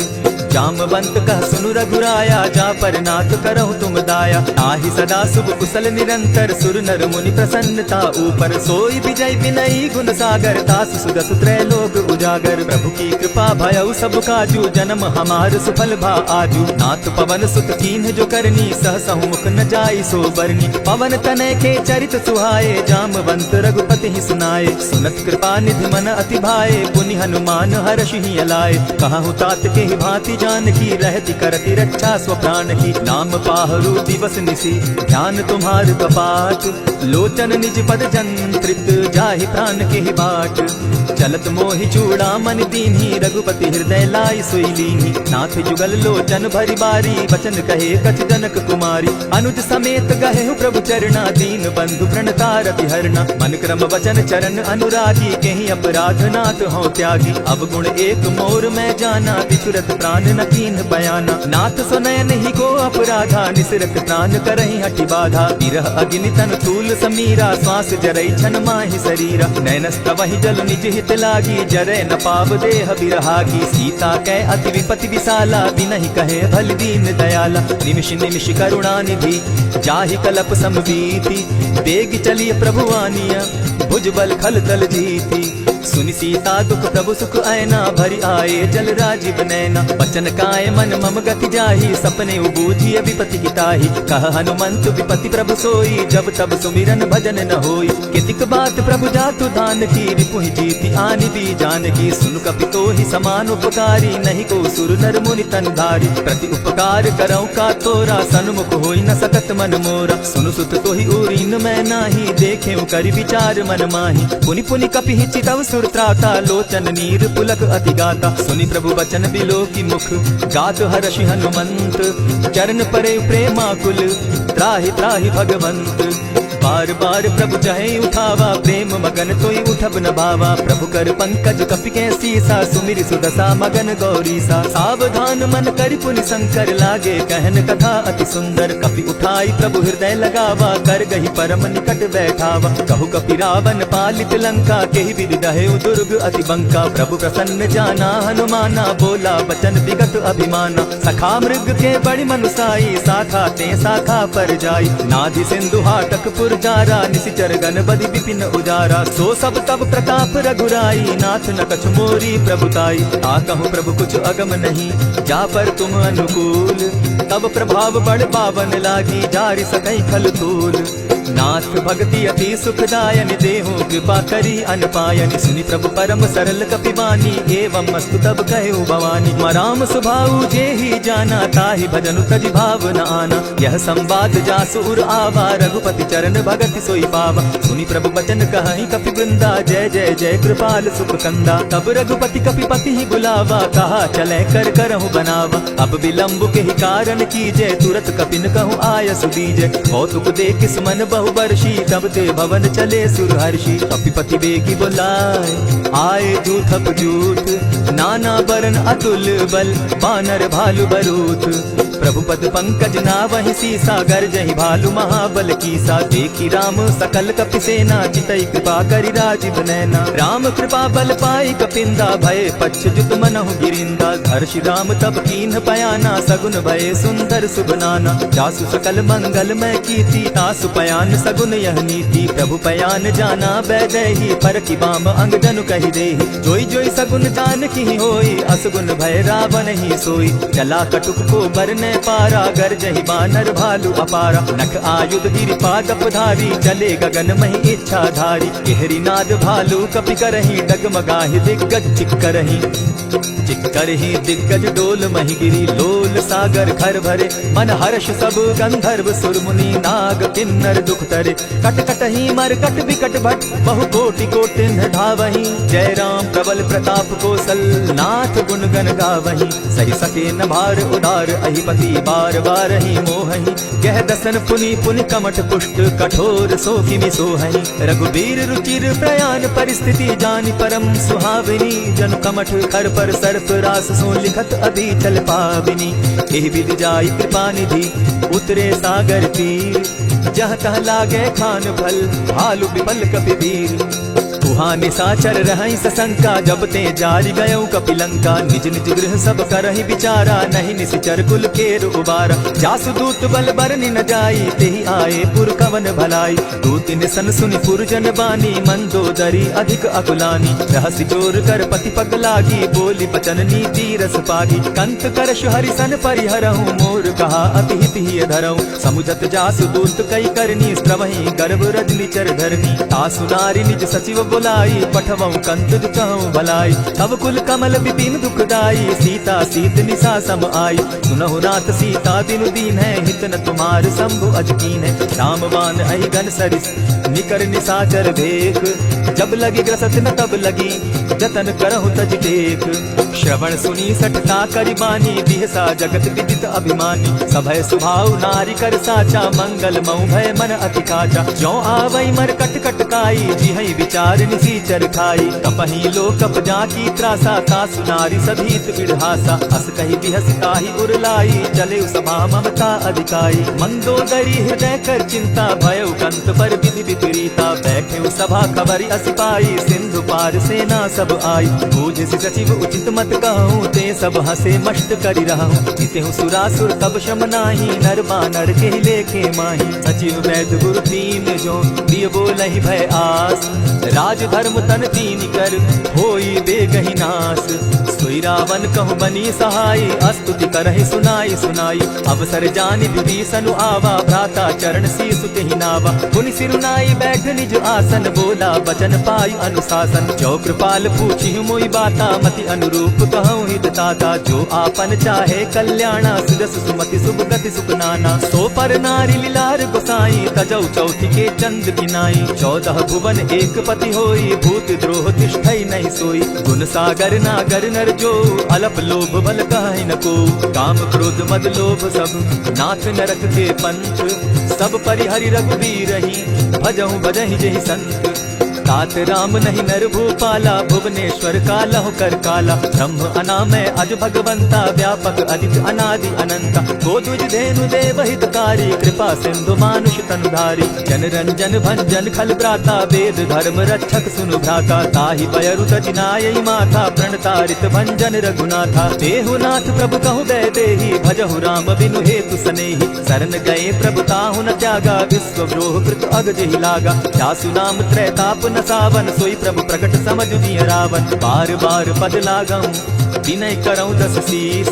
जामवंत कह सुनु रघुराया, जा पर नाथ करहु तुम दाया। आहि सदा शुभ कुशल निरंतर, सुर नर मुनि प्रसन्नता ऊपर। सोई विजय विनयी गुण सागर, तास सुदस त्रैलोक उजागर। प्रभु की कृपा भयउ सब काजू, जन्म हमार सुफल भा आजू। नाथ पवन सुत कीन्ह जो करनी, सहसहु मुख न जाई सो बरनी। पवन तनय के चरित सुहाए, जामवंत रघुपति ही सुनाए। सुनत कृपा निधि मन अति भाए, पुनि हनुमान हर्षि ही अलाए। कहु तात के ही भांति जानकी, रहति करति रक्षा स्वप्राण की। नाम पाहरु दिवस निशि, ध्यान तुम्हार कपाट। लोचन निज पद जंत्रित, जाहि प्राण के ही बाट। चलत मोहि चूड़ामणि दीन्ही, रघुपति हृदय लाई सोई लीन्ही। नाथ जुगल लोचन भरि बारी, वचन कहे कछ जनक कुमारी। अनुज समेत गहेहु प्रभु चरणा, दीन बंधु प्रणतारति हरना। मन क्रम वचन चरण अनुरागी, केहि अपराध नाथ हों त्यागी। अब गुण एक मोर मैं जाना, बिचुरत प्राण न कीन्ह बयाना। नाथ सुनयन ही को अपराधा, निसरत प्राण करहि हठि बाधा। विरह अग्नि तन तूल समीरा, श्वास जरई छन माहि शरीरा। नैनस्तवहि जल निज हित लागी, जरै न पाव देह बिरहागी। सीता कै अति विपति विशाला, बिनहि कहे भल दीन दयाला। निमिष निमिष करुणा निधि, जाहि कलप समवीति। बेग चलिए प्रभु आनिया, भुजबल खल तल जीती। सुनि सीता दुख प्रभु सुख ऐना, भरि आए जल राजीव नैना। बचन काय मन मम गति जाहि, सपने बूझिय विपति हिताहि। कह हनुमंत विपति प्रभु सोई, जब तब सुमिरन भजन न होई। कितिक बात प्रभु जातु दान की, रिपुहि जीति आनि दी जानकी। सुनु कपि तोहि समान उपकारी, नहीं को सुर नर मुनि तन धारी। प्रति उपकार करौ का तोरा, सन्मुख होई न सकत मन मोरा। सुनु सुत तोहि उरीन मैं नाही, देखेउ करि विचार मन माही। पुनि पुनि कपि चितव सुर त्राता, लोचन नीर पुलक अति गाता। सुनि प्रभु बचन बिलो की मुख, गात हर्षि हनुमंत। चरण परे प्रेमाकुल, त्राहि त्राहि भगवंत। बार बार प्रभु चहे उठावा, प्रेम मगन तोई उठब न भावा। प्रभु कर पंकज कपि के सीसा, सुमिरि सुदशा मगन गौरीसा। सावधान मन करि पुनि शंकर, लागे कहन कथा अति सुंदर। कपि उठाई प्रभु हृदय लगावा, कर गही परम निकट बैठावा। कहु कपि रावण पालित लंका, केहि विधि दहेउ दुर्ग अति बंका। प्रभु प्रसन्न जाना हनुमाना, बोला बचन विगत अभिमाना। सखा मृग के बड़ि मनुसाई, शाखा ते शाखा पर जाई। नाधि सिंधु हाटक पुर जारा, निशिचर गण बदि विपिन उजारा। सो सब तब प्रताप रघुराई, नाथ न कछु मोरी प्रभुताई। कहूँ प्रभु कुछ अगम नहीं, जा पर तुम अनुकूल। तब प्रभाव बड़ पावन लागी, जारि सकई खल तूल। नाथ भक्ति अति सुखदायन, देहु कृपा करी अनपायन। सुनि प्रभु परम सरल कपिवानी, एवं मस्तु तब कहु भवानी। मराम सुभाऊ जेहि जाना, ताहि भजनु तजि भाव न आना। यह संवाद जासु उर आवा, रघुपति चरण भगति सोई पावा। सुनि प्रभु बचन कहहि कपि वृंदा, जय जय जय कृपाल सुख कंदा। तब रघुपति कपिपति ही बुलावा, कहा चले कर करहु बनावा। अब विलंब के ही कारण कीजय, तुरत कपिन कहूँ आय सुदीजय। कौतुक देख सुमन बहु वर्षी, तब ते भवन चले सुरहर्षि। कपिपति बेगी बुलाए, आए जूथप जूथ। नाना बरन अतुल बल, बानर भालु बरूथ। प्रभु पद पंकज नावहि सीसा, गर्जहि भालु महाबल कीसा। देखी राम सकल कपि सेना, चितई कृपा करि राजीव नैना। राम कृपा बल पाई कपिंदा, भय पक्ष जुत मनहु गिरिंदा। हर्षि राम तब कीन्ह पयाना, सगुन भय सुंदर शुभ नाना। जासु सकल मंगलमय कीर्ति, तासु पयान सगुन यह नीति। प्रभु पयान जाना बैदेही, फरकि बाम अंग जनु कहि देहि। जोई जोई सगुन जानकी होई, असगुन भय रावण ही सोई। चला कटुक को बरने पारा, गर्जहि बानर भालु अपारा। नख आयुध गिरि पादप धारी, चले गगन महि इच्छा धारी। केहरी नाद भालु कपि करहि, डगमगाहि दिग्गज चिक्करहि। चिक्करहि दिग्गज डोल महि गिरी, लोल सागर घर भरे। मन हर्ष सब गंधर्व सुर मुनि, नाग किन्नर दुख तरे। कट कटहि मरकट विकट भट, बहु कोटि कोटिन्ह धावहि। जय राम प्रबल प्रताप कौशल, नाथ गुण गण गावहि। सहि सके न भार उदार, अहिपति बार बार ही मोहहि। कह दसन पुनि पुनि कमठ पुष्ट, कठोर सो किमि सोहहि। रघुबीर रुचिर प्रयाण परिस्थिति, जानि परम सुहाविनी। जनु कमठ खर पर सर्प रास, सो लिखत अभी चल पाविनी। एहि विधि जाई कृपा निधि, उतरे सागर तीर। जह तह लागे खान भल, भालु विपल कपि वीर। तुहां निशाचर रहै सशंका, जब ते जारि गयौ कपिलंका। निज निज गृह सब करहि विचारा, नहीं निशिचर कुल केर उबारा। जासु दूत बल बरनि न जाई, तेहि आए पुर कवन भलाई। दूतिन सन सुनि पुरजन बानी, मंदोदरी अधिक अकुलानी। रहसि जोर कर पति पग लागी, बोली बचन नीति रस पागी। कंत करश हरि सन परिहरहु, मोर कहा अति हित ही धरहु। समुझत जासु दूत कई करनी, स्त्रवहि गर्भ रजनी चर धरनी। तासु नारी निज सचिव बुलाई, पठवऊ कंत दुचहु भलाई। तब कुल कमल विपिन दुखदाई, सीता सीत निशा सम आई। सुनहु नाथ सीता बिनु दीन है, हित न तुम्हार शंभु अजकीन है। रामबान अहि गन सरिस, निकर निशाचर भेख। जब लगी ग्रसत न तब लगी, जतन करहु तज टेक। श्रवण सुनी सठता करि बानी, बिहसा जगत विदित अभिमानी। सभय सुभाव नारी कर साचा, मंगल मऊ भय मन अति काचा। जो आवै मर कट कट काई, जिहै विचार निसीचर खाई। कपहि लो कप जाकी त्रासा, तासु नारी सभीत बिढ़ासा। हस कहि बिहस ताहि उरलाई, चले सभा ममता अधिकाई। मंदोदरी हृदय कर चिंता, भयउ कंत पर विधि विपरीता। बैठे सभा खबरि अस पाई, सिंधु पार सेना सब आई। बूझि सचिव उचित मत कहूँ, ते सब हसे मस्त करि रहूँ। जितेहु सुरासुर तब शम नाही, नर बानर के लेखे माही। सचिव वैद्य गुरु तीन जो, दिय बोलहि भय आस। राज धर्म तन तीन कर, होई बेगहि नास। सोई रावण कहु बनी सहाय, अस्तुति करहि सुनाई सुनाई। अवसर जानि विभीषण आवा, भ्राता चरण शीसु तेहि नावा। पुनि सिरुनाई बैठ निज आसन, बोला बचन पाई अनुशासन। जो कृपाल पूछी मोई बाता, मति अनुरूप कहूँ हित ताता। जो आपन चाहे कल्याणा, सुजस सुमति शुभ गति सुख नाना। सो पर नारी लीलार गोसाई, तजौ चौथी के चंद किनाई। 14 भुवन एक पति होई, भूत द्रोह तिष्ठै नहीं सोई। गुण सागर नागर नर जो, अलप लोभ बल कहि न को। काम क्रोध मद लोभ सब, नाथ नरक के पंथ। सब परिहरि रघुबीरहि, भजहु बजहि जेहि संत। तात राम नहीं नर भूपाला, भुवनेश्वर कालहु कर काला। ब्रह्म अनामय अज भगवंता, व्यापक अदित अनादि अनंता। को द्विज धेनु देव हितकारी, कृपा सिंधु मानुष तनुधारी। जन रंजन भंजन खल भ्राता, वेद धर्म रक्षक सुनु भ्राता। ताहि पयरु तजिनायि माथा, प्रणतारित भंजन रघुनाथा। देहु नाथ प्रभु कहु दय देहि, भजहु राम बिनु हेतु सनेहि। शरण गए प्रभु ताहु न त्यागा, विश्व व्रोह कृत अग जेहि लागा। जासु नाम त्रैताप न सावन, सोई प्रभु प्रकट समझ दिय रावण। बार बार पद लागम, विनय करऊं दस शीस।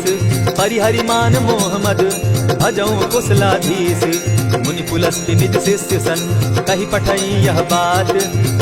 परिहरि मान मोह मद, भजऊं कुशलाधीश। मुनि पुलस्ति निज शिष्य सन, कहि पठई यह बात।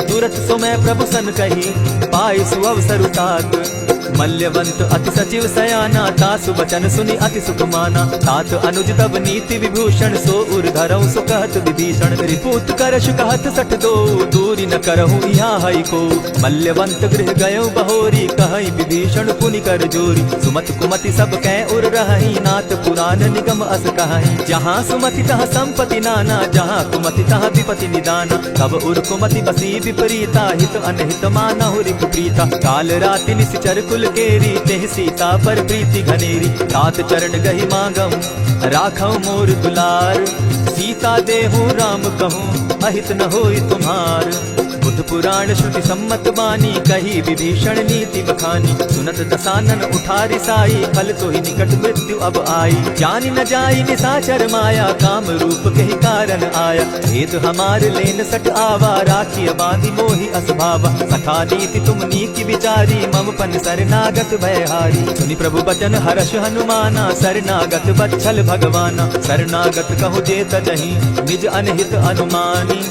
तुरत सो मैं प्रभु सन कही, पाई सुअवसर तात। मल्यवंत अति सचिव सयाना, तासु बचन सुनि अति सुख माना। तात अनुज तब नीति विभूषण, सो उर धरऊं सो कहत विभीषण। रिपुत करश कहत सठ दो, दूरी न करहूँ यहाँ हई को। मल्यवंत गृह गयो बहोरी, कहई विभीषण विभीषण पुनि कर जोरी। सुमति कुमति सब कै उर रही, नाथ पुराण निगम अस कहाई। जहाँ सुमति तहाँ संपत्ति नाना, जहाँ कुमति तहाँ विपति निदाना। तब उर कुमति बसी विपरीता, हित अनहित मानहु रिपु प्रीता। काल राति निश्चर कुल केरी, तेहि सीता पर प्रीति घनेरी। तात चरण गहि मांगहु, राखौ मोर दुलार। सीता देहु राम कहूँ, अहित न होई तुम्हार। बुद्ध पुराण श्रुति सम्मत बानी, कही विभीषण नीति बखानी। सुनत दसानन उठारी साई, फल तो ही निकट मृत्यु अब आई। जानी न जाई निशाचर माया, काम रूप के ही कारण आया। हेत हमार लेन सट आवा, राखी बांधी मोहि असभावा। सखा नीति तुम नीति विचारी, मम पन शरणागत भयहारी। सुनि प्रभु बचन हर्ष हनुमाना, शरणागत बच्छल भगवाना। शरणागत कहु जेत जहीं, निज अनहित अनुमानी।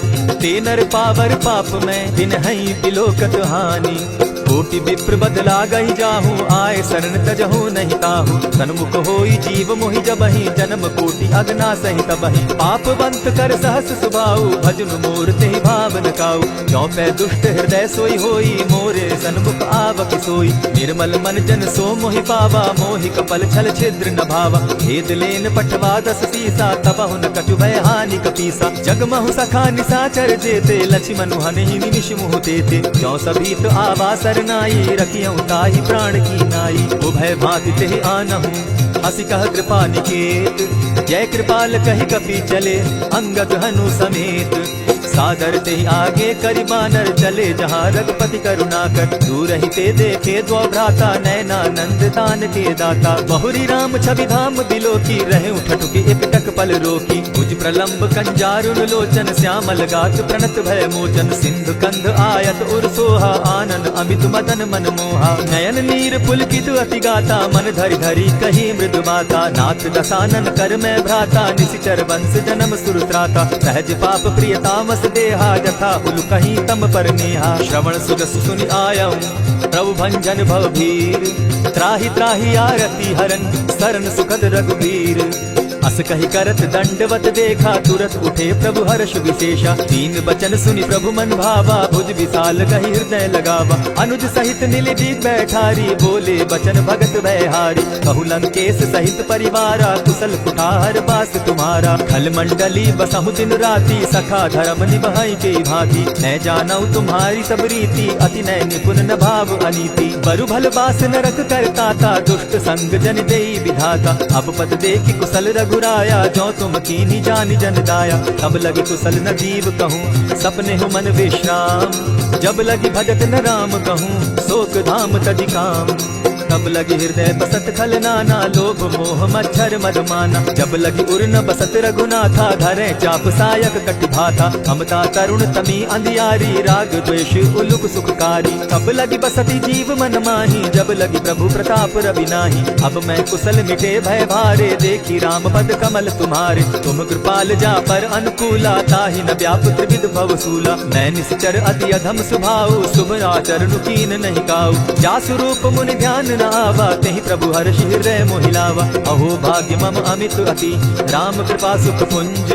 ते नर पावर पाप में, दिन हई बिलोकत हानि। कोटि विप्र बदला गही जाहू, आए शरण तजहू नहीं ताहू। सन्मुख होई जीव मोहि जबहि, जन्म कोटि अगना सहित बहि। पापवंत कर सहस सुभाऊ, भजन मोर तेहि भाव न काऊ। चौपै दुष्ट हृदय सोई होई, मोरे सन्मुख आवक सोई। निर्मल मन जन सो मोहि पावा, मोहि कपल छल छिद्र न भावा। भेद लेन पठवा दस सीसा, तबहु न कछु भय हानि कपीसा। जगमहु सखा निशाचर जेते, लक्ष्मण हनहि निमिष मुह तेते। जो सभीत आवा सरनाई, रखियौ ताहि प्राण की नाई। उभय भांति तेहि आनहु, हसी कह कृपा निकेत। जय कृपाल कहि कपि चले, अंगद हनु समेत। सादर ते आगे करि बानर चले, जहाँ रघुपति करुणा कर। दूर ही ते देखे द्वौ भ्राता, नैना नंद दान के दाता। बहुरी राम छवि धाम बिलोकी, रहे उठटुकी एक टक पल रोकी। भुज प्रलंब कंजारुन लोचन, श्यामल गात प्रणत भय मोचन। सिंधु कंध आयत उर सोहा, आनन अमित मदन मन मोहा। नयन नीर पुलकित अति गाता, मन धरि धरि कही मृदु बाता। नाथ दसानन कर मैं भ्राता, निशिचर वंश जन्म सुरत्राता। सहज पाप प्रिय तामस देहा, जथा उल कहीं तम पर नेहा। श्रवण सुजस सुनि आयऊ, प्रभु भंजन भवभीर। त्राहि त्राहि आरती हरन, शरण सुखद रघुवीर। अस कहि करत दंडवत देखा, तुरत उठे प्रभु हर्ष विशेषा। तीन बचन सुनि प्रभु मन भावा, भुज विशाल कहि हृदय लगावा। अनुज सहित नीलदीप बैठारी, बोले बचन भगत भयहारी। कहु लंकेश सहित परिवारा, कुशल कुठार बास तुम्हारा। खल मंडली बसहु दिन राति, सखा धर्म निभाई के भांति। मैं जानऊ तुम्हारी सब रीति, अति नय निपुण न भाव अनीति। बरु भल बास नरक करताता, दुष्ट संग जन देई विधाता। अब पद देखि कुशल रघुराया, जो तुम कीनी जानि जन दाया। तब लगी कुशल न जीव कहूँ, सपने हो मन विश्राम। जब लगी भजत न राम कहूँ, शोक धाम तजि काम। तब लगी हृदय बसत खल नाना, लोभ मोह मच्छर मदमाना। जब लगी उर न बसत रघुनाथा, धरे चाप सायक कटि भाथा। ममता तरुण तमी अंधियारी, राग द्वेष उलुक सुखकारी। तब लगी बसती जीव मन माही, जब लगी प्रभु प्रताप रवि नाही। अब मैं कुशल मिटे भय भारे, देखी राम पद कमल तुम्हारे। तुम कृपाल जा पर अनुकूला, ताहि न व्याप त्रिविध भवसूला। मैं निश्चर अति अधम स्वभाव, शुभ आचरण कीन नहीं काऊ। जासु रूप मुनि ध्यान न आवा, तेहि प्रभु हर्ष हृदय मोहिलावा। अहो भाग्य मम अमित अति, राम कृपा सुख पुंज।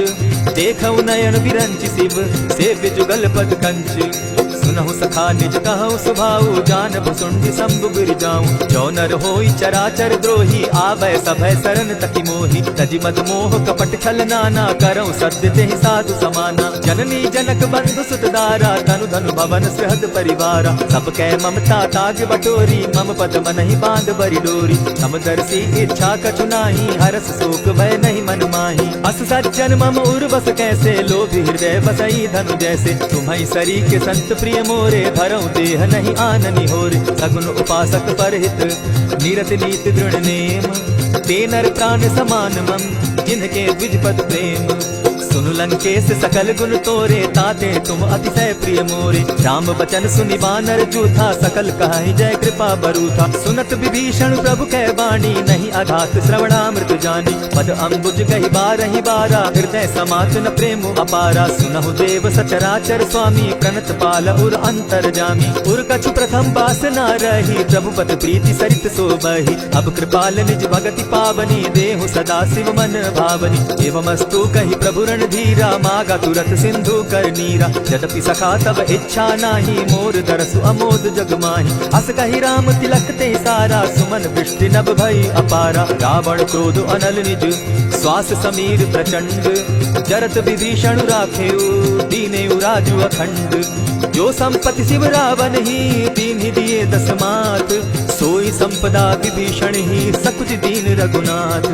देखऊ नयन बिरंच शिव, सेव्य जुगल पद कंच। सुनहु सखा निज कहु सुभाऊ, जानब सुंडि शंभु गिर जाऊं। जो नर होई चराचर द्रोही, आबै सभय शरण तकी मोहि। तजि मद मोह कपट छल नाना, करऊं सत्य तेहि साधु समाना। जननी जनक बंधु सुत दारा, तनु धनु भवन सुहृद परिवारा। सब कै ममता ताग बटोरी, मम पद मनहि बांध बरि डोरी। समदर्शी इच्छा कछु नाही, हरस शोक भय नहीं मन माही। अस सज्जन मम उर बस कैसे, लोभी हृदय बसई धनु जैसे। तुम्हि सरी के संत प्रिय मोरे, धरऊं देह नहीं आननि होरे। सगुन उपासक परहित, निरत नीत दृढ़ नेम। ते नर प्राण समान मम, जिनके द्विजपद प्रेम। सुनु लंकेश सकल गुण तोरे, ताते तुम अतिशय प्रिय मोरे। राम बचन सुनि बानर जूथा, सकल कहाहि जय कृपा बरूथा। सुनत विभीषण प्रभु कै बाणी, नहीं अघात श्रवणामृत जानी। पद अम्बुज कहि बारहि बारा, हृदय समात न प्रेम अपारा। सुनहु देव सचराचर स्वामी, प्रणत पाल उर अंतर जामी। उर कछु प्रथम बास न रही, प्रभु पद प्रीति सरित सोबहि। अब कृपाल निज भगति पावनी, देहु सदा शिव मन भावनी। एवमस्तु कहि प्रभु रण धीरा, मागा तुरत सिंधु कर नीरा। यद्यपि सखा तब इच्छा नाही, मोर दरसु अमोद जग माही। अस कही राम तिलक ते सारा, सुमन वृष्टि नभ भई अपारा। रावण क्रोध अनल निज, श्वास समीर प्रचंड। जरत विभीषण राखेउ, दीनेउ राजु अखंड। जो संपत्ति शिव रावण ही, दीन ही दिए दस मात। सोई संपदा विभीषण ही, सकुच दीन रघुनाथ।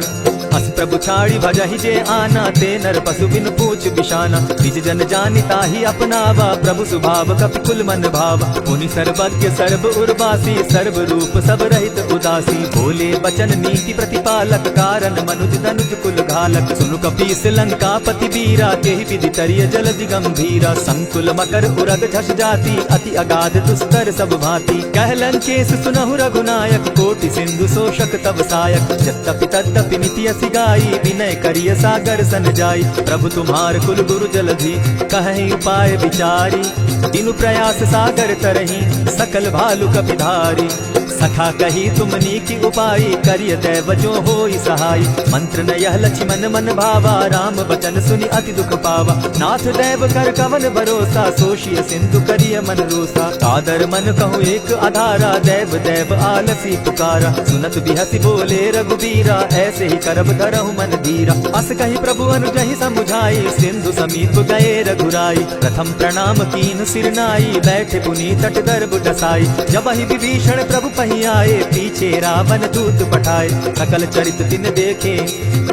अस प्रभु छाड़ी भजहि जे आना, ते नर पशु बिन पूछ बिशाना। निज जन जानिता ही अपनावा, प्रभु स्वभाव कपि कुल मन भावा। मुनि सर्वज्ञ सर्व उर्वासी, सर्व रूप सब रहित उदासी। बोले बचन नीति प्रतिपालक, कारण मनुज धनुज कुल घालक। सुनु कपीस लंकापति वीरा, तेहि विधि तरिय जलधि गंभीरा। संकुल मकर उरग झष जाति, अति अगाध दुस्तर सब भांति। कह लंकेश सुनहु रघुनायक, कोटि सिंधु शोषक तब सायक। यद्यपि तद्यपि निति असि गाई, विनय करिय सागर सन जाई। प्रभु तुम्हार कुल गुरु जलधि, कहि उपाय विचारी। दिनु प्रयास सागर तरही, सकल भालु कपिधारी। सखा कही तुमनी की उपाय, करिय दैव जो होई सहाय। मंत्र न यह लक्ष्मण मन भावा, राम बचन सुनि अति दुख पावा। नाथ दैव कर कवन भरोसा, सोशिय सिंधु करिय मन रोसा। कादर मन कहूँ एक आधारा, दैव दैव आलसी पुकारा। सुनत बिहसी बोले रघुबीरा, ऐसे ही करब धरहु मन धीरा। अस कही प्रभु अनुजहि समुझाई, सिंधु समीप गए रघुराई। प्रथम प्रणाम कीन सिर नाई, बैठे पुनि तट दर्भ डसाई। जब ही विभीषण प्रभु पही आए, पीछे रावण दूत पठाए। सकल चरित तिन देखे,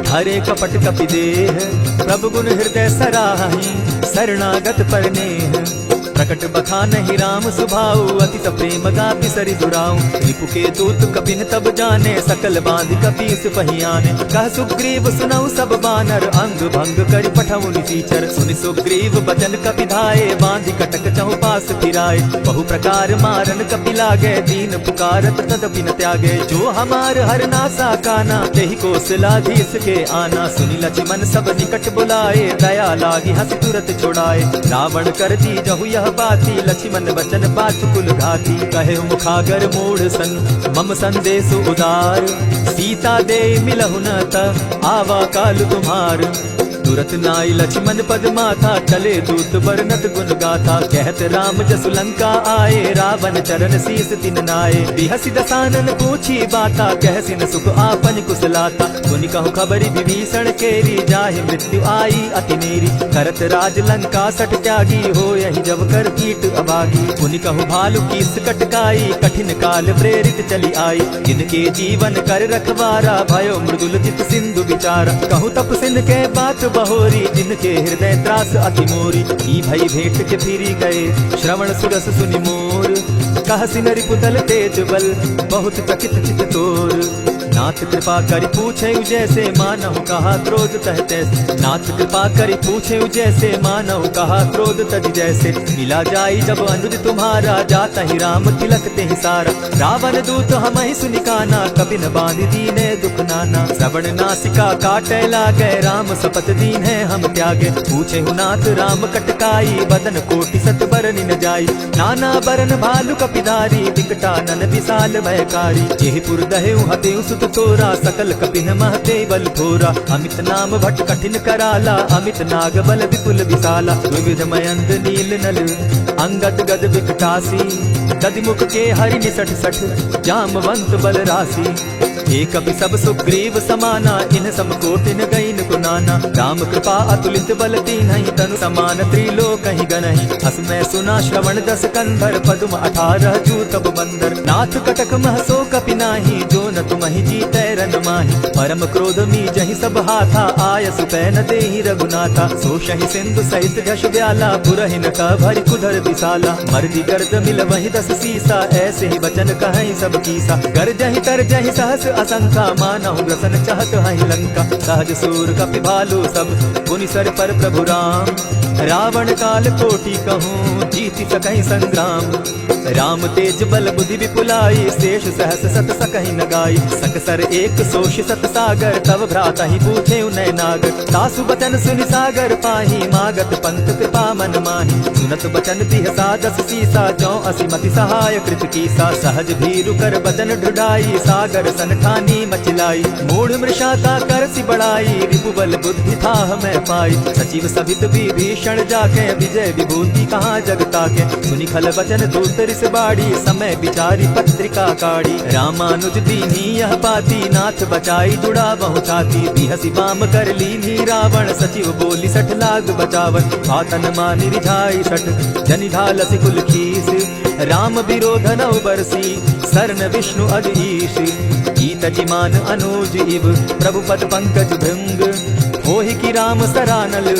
हरे कपट कपि देह। प्रभु गुण हृदय सराहि, शरणागत परनेह। प्रकट बखानहि राम सुभाऊ, अति प्रेम गापि सरि दुराऊ। रिपु के दूत कपिन तब जाने, सकल बांधि कपीस पहियाने। कह सुग्रीव सुनऊ सब बानर, अंग भंग करि पठऊ निसीचर। सुनि सुग्रीव बचन कपि धाये, बांधि कटक चहुपास फिराए। बहु प्रकार मारन कपि लागे, दीन पुकारत तदपि न त्यागे। जो हमार हर नासा काना, तेहि कौशलाधीश के आना। सुनि लक्ष्मण सब निकट बुलाए, दया लागी हंस तुरत छोड़ाए। रावण कर दी जहु यह बाती, लक्ष्मण वचन बाचुकुल घाती। कहे मुखागर मूढ़ सन, मम संदेश उदार। सीता दे मिलहु न त, आवा काल तुम्हार। तुरत नाई लक्ष्मण पद माथा, चले दूत बरनत गुण गाथा। कहत राम जसु लंका आए, रावण चरण शीस तिन नाये। बिहसि दसानन पूछी बाता, कहसिन सुख आपन कुशलाता। सुनि कहु खबरि विभीषण केरी, जाहि मृत्यु आई अति नेरी। करत राज लंका सठ त्यागी, हो यही जब कर कीट अभागी। पुनि कहु भालु कीस कटकाई, कठिन काल प्रेरित चली आई। जिनके जीवन कर रखवारा, भयो मृदुल चित सिंधु विचारा। कहु तपसिन के बात बहोरी, जिनके हृदय त्रास अति मोरी। ई भई भेंट के फिरी गए, श्रवण सुरस सुनि मोर। कहसि नरि पुतल तेज बल, बहुत चकित चित तोर। नाथ कृपा करि पूछे जैसे, मानहु कहा क्रोध तह तैसे। नाथ कृपा करि पूछे जैसे, मानहु कहा क्रोध तज जैसे। मिला जाई जब अनुज तुम्हारा, जाता ही राम तिलक ते सारा। रावण दूत हमहि सुनि काना, कपि न बांधि दीने दुख नाना। श्रवण नासिका काटे लागे, राम शपथ दीन है हम त्यागे। पूछे हु नाथ राम कटकाई, बदन कोटि सत बरनि न जाई। नाना बरन भालु कपिधारी, विकटानन विशाल भयकारी। जेहिपुर दहेउ हतेउ सुत तोरा, सकल कपिन महते बल थोरा। अमित नाम भट कठिन कराला, अमित नाग बल विपुल विशाला। विविध मयंद नील नल, अंगद गद विकटासी। दधिमुख के हरि निसठ सठ, जामवंत बल राशि। एक कपि सब सुग्रीव समाना, इन समकोटिन गईन गुनाना। राम कृपा अतुलित बल तीन्हि, तनु समान त्रिलोक ही गनहि। अस मैं सुना श्रवण दस कंधर, पदुम 18 जूतब बंदर। नाथ कटक महसो कपि नाही, जो न तुमहि जीतै रन माहि। परम क्रोध मी जहि सब हाथा, आयस पै न देहि रघुनाथा। सोषहि सिंधु सहित झष व्याला, पुरहि न कह भरि कुधर विशाला। मर्दि गर्द मिल वहि 10 सीसा, ऐसे ही बचन कहहि सब कीसा। गर्जहि तरजहि सहस असंख्या, मानहु ग्रसन चाहत हहि लंका। सहज सूर कपि भालु सब, पुनि सर पर प्रभु राम। रावण काल कोटि कहूँ, जीति सकहि संग्राम। राम तेज बल बुद्धि विपुलाई, शेष सहस सत सकहि न गाई। सकसर एक सोष सत सागर, तव भ्राता ही पूछे उनय नागर। सासु बचन सुनि सागर पाही, मागत पंथ कृपा मन माही। सुनत बचन बिहसा 10 सीसा, जौ असिमति सहाय कृत कीसा। सहज भीरु कर बचन ढुढ़ाई, सागर सन हानि मचलाई। मूढ़ मृषा का करसी बढ़ाई, रिपुबल बुद्धि था मैं पाई। सचिव सभित विभीषण जाके, विजय विभूति कहाँ जगता के। सुनि खल वचन दूत रिस बाड़ी, समय विचारी पत्रिका काढ़ी। रामानुज दीनी यह पाती, नाथ बचाई जुड़ा बहु छाती। बिहसी बाम कर लीनी रावण, सचिव बोली 60 लाख बचावन। आतन मानि रिझाई 60, जनि ढालसी कुल खीस। राम विरोध नौ बरसी, शरण विष्णु अधीश। गीत जिमान अनुज इव, प्रभु पद पंकज भृंग। होहि की राम सरानल,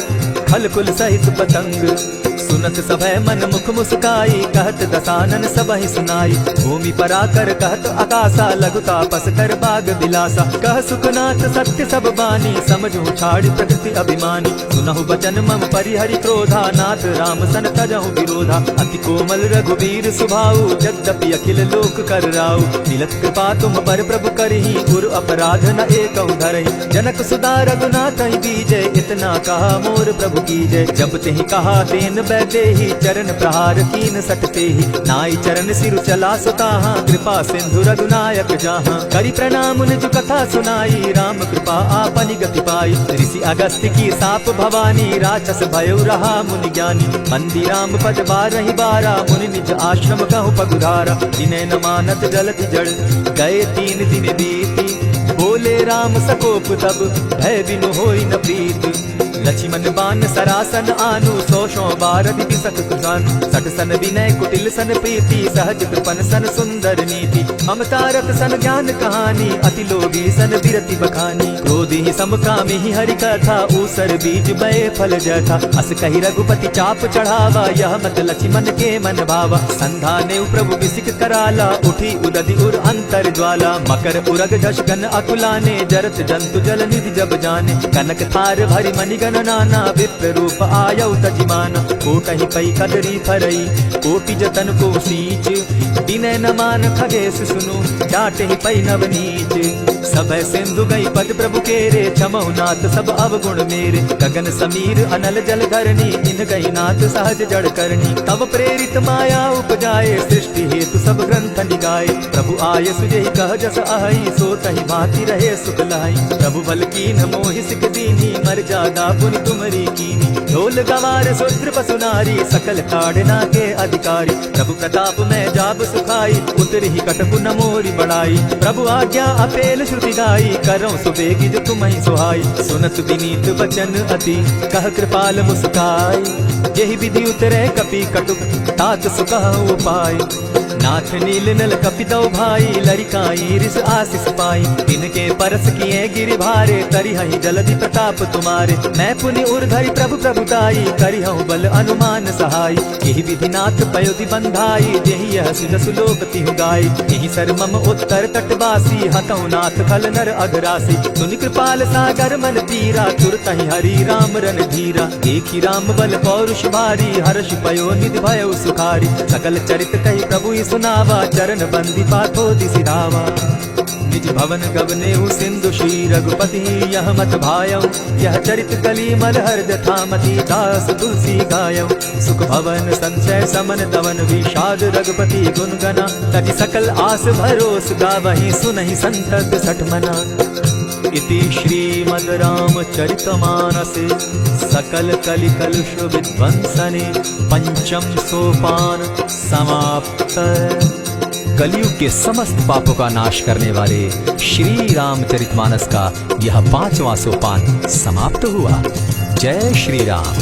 खल कुल सहित पतंग। सुनत सभय मन मुख मुस्काई, कहत दसानन सबहि सुनाई। भूमि पराकर कहत आकाशा, लघु तापस कर बाग बिलासा। कह सुखनाथ सत्य सब बानी, समझू छाड़ प्रकृति अभिमानी। सुनहु बचन मम परिहरि क्रोधा, नाथ राम सन तजहु विरोधा। अति कोमल रघुवीर सुभाऊ, यद्यपि अखिल लोक कर राऊ। मिलत कृपा तुम पर प्रभु करही, गुरु अपराध न एकहु धरहि। जनक सुधा रघुनाथ बीजे, इतना कहा मोर प्रभु कीजय। जब तेहि कहा तेन देहि, चरण प्रहार कीन सटते ही। नाई चरण सिरु चला सुताहा, कृपा सिंधु रघुनायक जाहा। करि प्रणाम निज कथा सुनाई, राम कृपा आपनि गति पाई। ऋषि अगस्त्य की साप भवानी, राक्षस भयो रहा मुनि ज्ञानी। बंदी राम पद बारहि बारा, मुनि निज आश्रम कहु पगुधारा। जिन्हें न मानत जलति जड़, गए 3 दिन बीती। बोले राम सकोप तब, भय बिनु होई न प्रीत। लक्ष्मण बान सरासन आनु, 100 बारदि बिसक सुजान। 60 सन विनय कुटिल सन प्रीति, सहज कृपन सन सुंदर नीति। ममता रत सन ज्ञान कहानी, अति लोभी सन बिरति बखानी। क्रोधी समकामी हरि कथा, ऊसर बीज बये फल जथा। अस कहि रघुपति चाप चढ़ावा, यह मत लक्ष्मण के मन भावा। संधाने प्रभु बिसिक कराला, उठी उदधि उर अंतर ज्वाला। मकर उरग झष गन अकुलाने, जरत जंतु जल निधि जब जाने। कनक थार भरि मणिगण नाना, विप्र रूप आयौ तजिमाना। कोटहि पै कदरी फरई, कोटि जतन को सींच। विनय न मान खगेश सुनु, जाटहि पै नवनीच। सभय सिंधु गई पद प्रभु केरे, क्षमहु नाथ सब अवगुण मेरे। गगन समीर अनल जल धरणी, इन गई नाथ सहज जड़ करनी। तब प्रेरित माया उपजाए, सृष्टि हेतु सब ग्रंथ निगाए। प्रभु आय सुजेहि कह जस अहि, सो तहि भांति रहे सुख लाई। प्रभु बल कीन मोहि सिख दीनी, मर्यादा पुनि तुमरी कीनी। ढोल गवार शूद्र पशु नारी, सकल ताड़ना के अधिकारी। प्रभु प्रताप में जाब सुखाई, उतरि ही कटकु न मोरी बढ़ाई। प्रभु आज्ञा अपेल श्रुति गाई, करऊं सुबेगी जो तुम्हि सुहाई। सुनत विनीत वचन अति, कह कृपाल मुस्काई। जेहि विधि उतरे कपि कटुक, तात सुकहु उपाय। नाथ नील नल कपितौ भाई, लरिकाई रिस आशीष पाई। तिनके परस किए गिरि भारे, तरिहहि जलधि प्रताप तुम्हारे। मैं पुनि उर्धरि प्रभु प्रभुताई, करिहउँ बल अनुमान सहाय। यही विधि नाथ पयोधि बंधाई, जेहि यह सुजसु लोक तिहु गाई। यही सर मम उत्तर तटवासी, हतौ नाथ खल नर अघरासी। सुनि कृपाल सागर मन तीरा, तुरतहि हरि राम रन धीरा। देखि राम बल पौरुष भारी, हर्ष पयो निधि भयउ सुखारी। सकल चरित कहि प्रभु सुनावा, चरण बंदी पाथो दिसि धावा। निज भवन गवनेहु सिंधु श्री रघुपति, यह मत भायौ। यह चरित कली मलहर्द थामति, दास तुलसी गायौ। सुख भवन संचय समन दवन, विषाद रघुपति गुण गना। तति सकल आस भरोस गावहि, सुनहि संतत 60 मना। इति श्रीमद् रामचरितमानसे, सकल कलि कलुष विध्वंसने। 5म सोपान समाप्त। कलयुग के समस्त पापों का नाश करने वाले श्री रामचरितमानस का यह 5वां सोपान समाप्त हुआ। जय श्री राम।